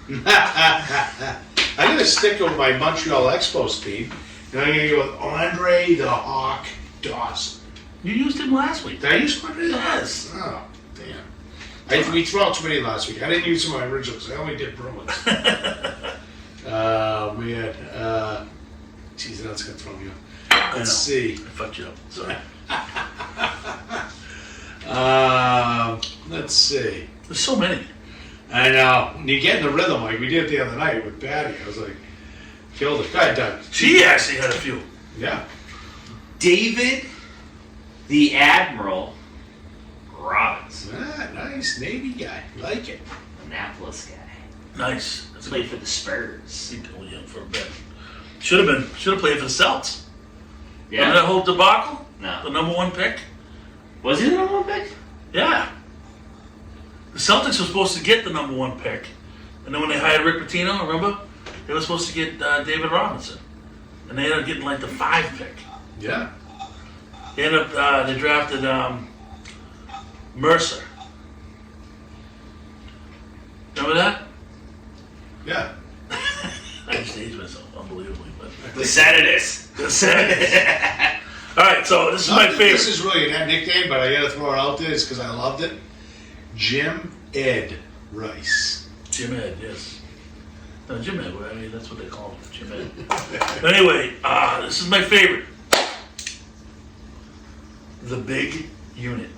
I'm gonna stick with my Montreal Expos team, and I'm gonna go with Andre the Hawk Dawson. You used him last week. Did I use Andre the Hawk? Yes. Oh, damn. We threw out too many last week. I didn't use some of my originals. I only did Bruins. Man. Geez, that's gonna throw me off. Let's see. I fucked you up. Sorry. Let's see. There's so many. I know. When you get in the rhythm like we did the other night with Patty, I was like, killed it. Go ahead, Doug. She actually had a few. Yeah. David the Admiral Robinson. Nice Navy guy. Like it. Annapolis guy. Nice. That's a Played good for the Spurs. He told you for a bit. Should have played for the Celts. Remember Yeah. that whole debacle? No. The number 1 pick? Was he the number 1 pick? Yeah. The Celtics were supposed to get the number 1 pick. And then when they hired Rick Pitino, remember? They were supposed to get David Robinson. And they ended up getting like the 5 pick. Yeah. They drafted Mercer. Remember that? Yeah. I just aged myself unbelievably. But The Senators. All right, so this is Not my that favorite. This is really a nickname, but I gotta throw it out there because I loved it. Jim Ed Rice. Jim Ed, yes. No, Jim Ed, I mean, that's what they call him, Jim Ed. But anyway, this is my favorite. The Big Unit.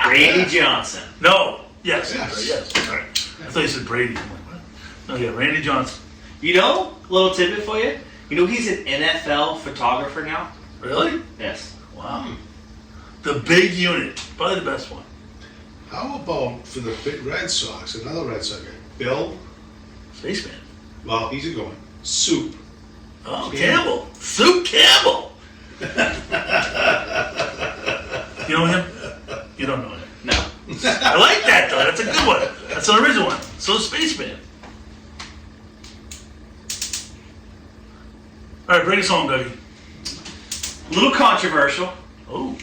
Randy Johnson. No, yes, Yes. yes. Sorry. I thought you said Brady. I'm like, what? No, yeah, Randy Johnson. You know, little tidbit for you. You know he's an NFL photographer now? Really? Yes. Wow. The Big Unit. Probably the best one. How about for the Red Sox, another Red Sox guy, Bill? Spaceman. Well, he's a good one. Soup. Oh, Campbell. Soup Campbell. You know him? You don't know him. No. I like that, though. That's a good one. That's an original one. So is Spaceman. All right, bring us home, Dougie. A little controversial. Oh.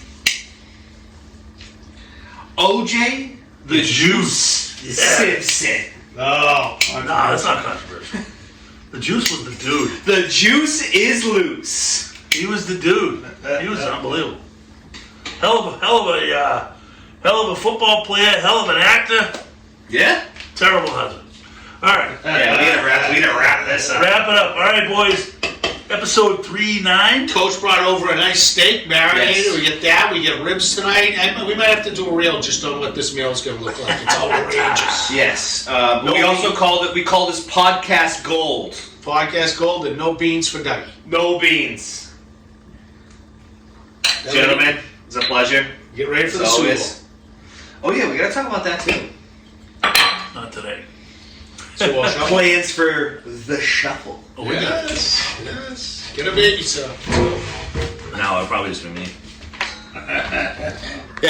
OJ the Juice Yeah. Simpson. Oh, No, that's not controversial. The Juice was the dude. The juice is loose. He was the dude. He was unbelievable. Hell of a football player. Hell of an actor. Yeah? Terrible husband. All right. Yeah, we gotta wrap this up. Wrap it up. All right, boys. Episode 3-9. Coach brought over a nice steak, marinated. Yes. We get that. We get ribs tonight. We might have to do a reel just on what this meal is going to look like. It's outrageous. Yes. But we also called this podcast gold. Podcast gold and no beans for Dougie. No beans. Gentlemen, it's a pleasure. Get ready for the As Super always. Oh yeah, we gotta talk about that too. Not today. Bowl. Super Bowl shuffle. Plans for the shuffle. Oh, we got it. Yes. Get a baby, son. No, it'll probably just be me. Yeah.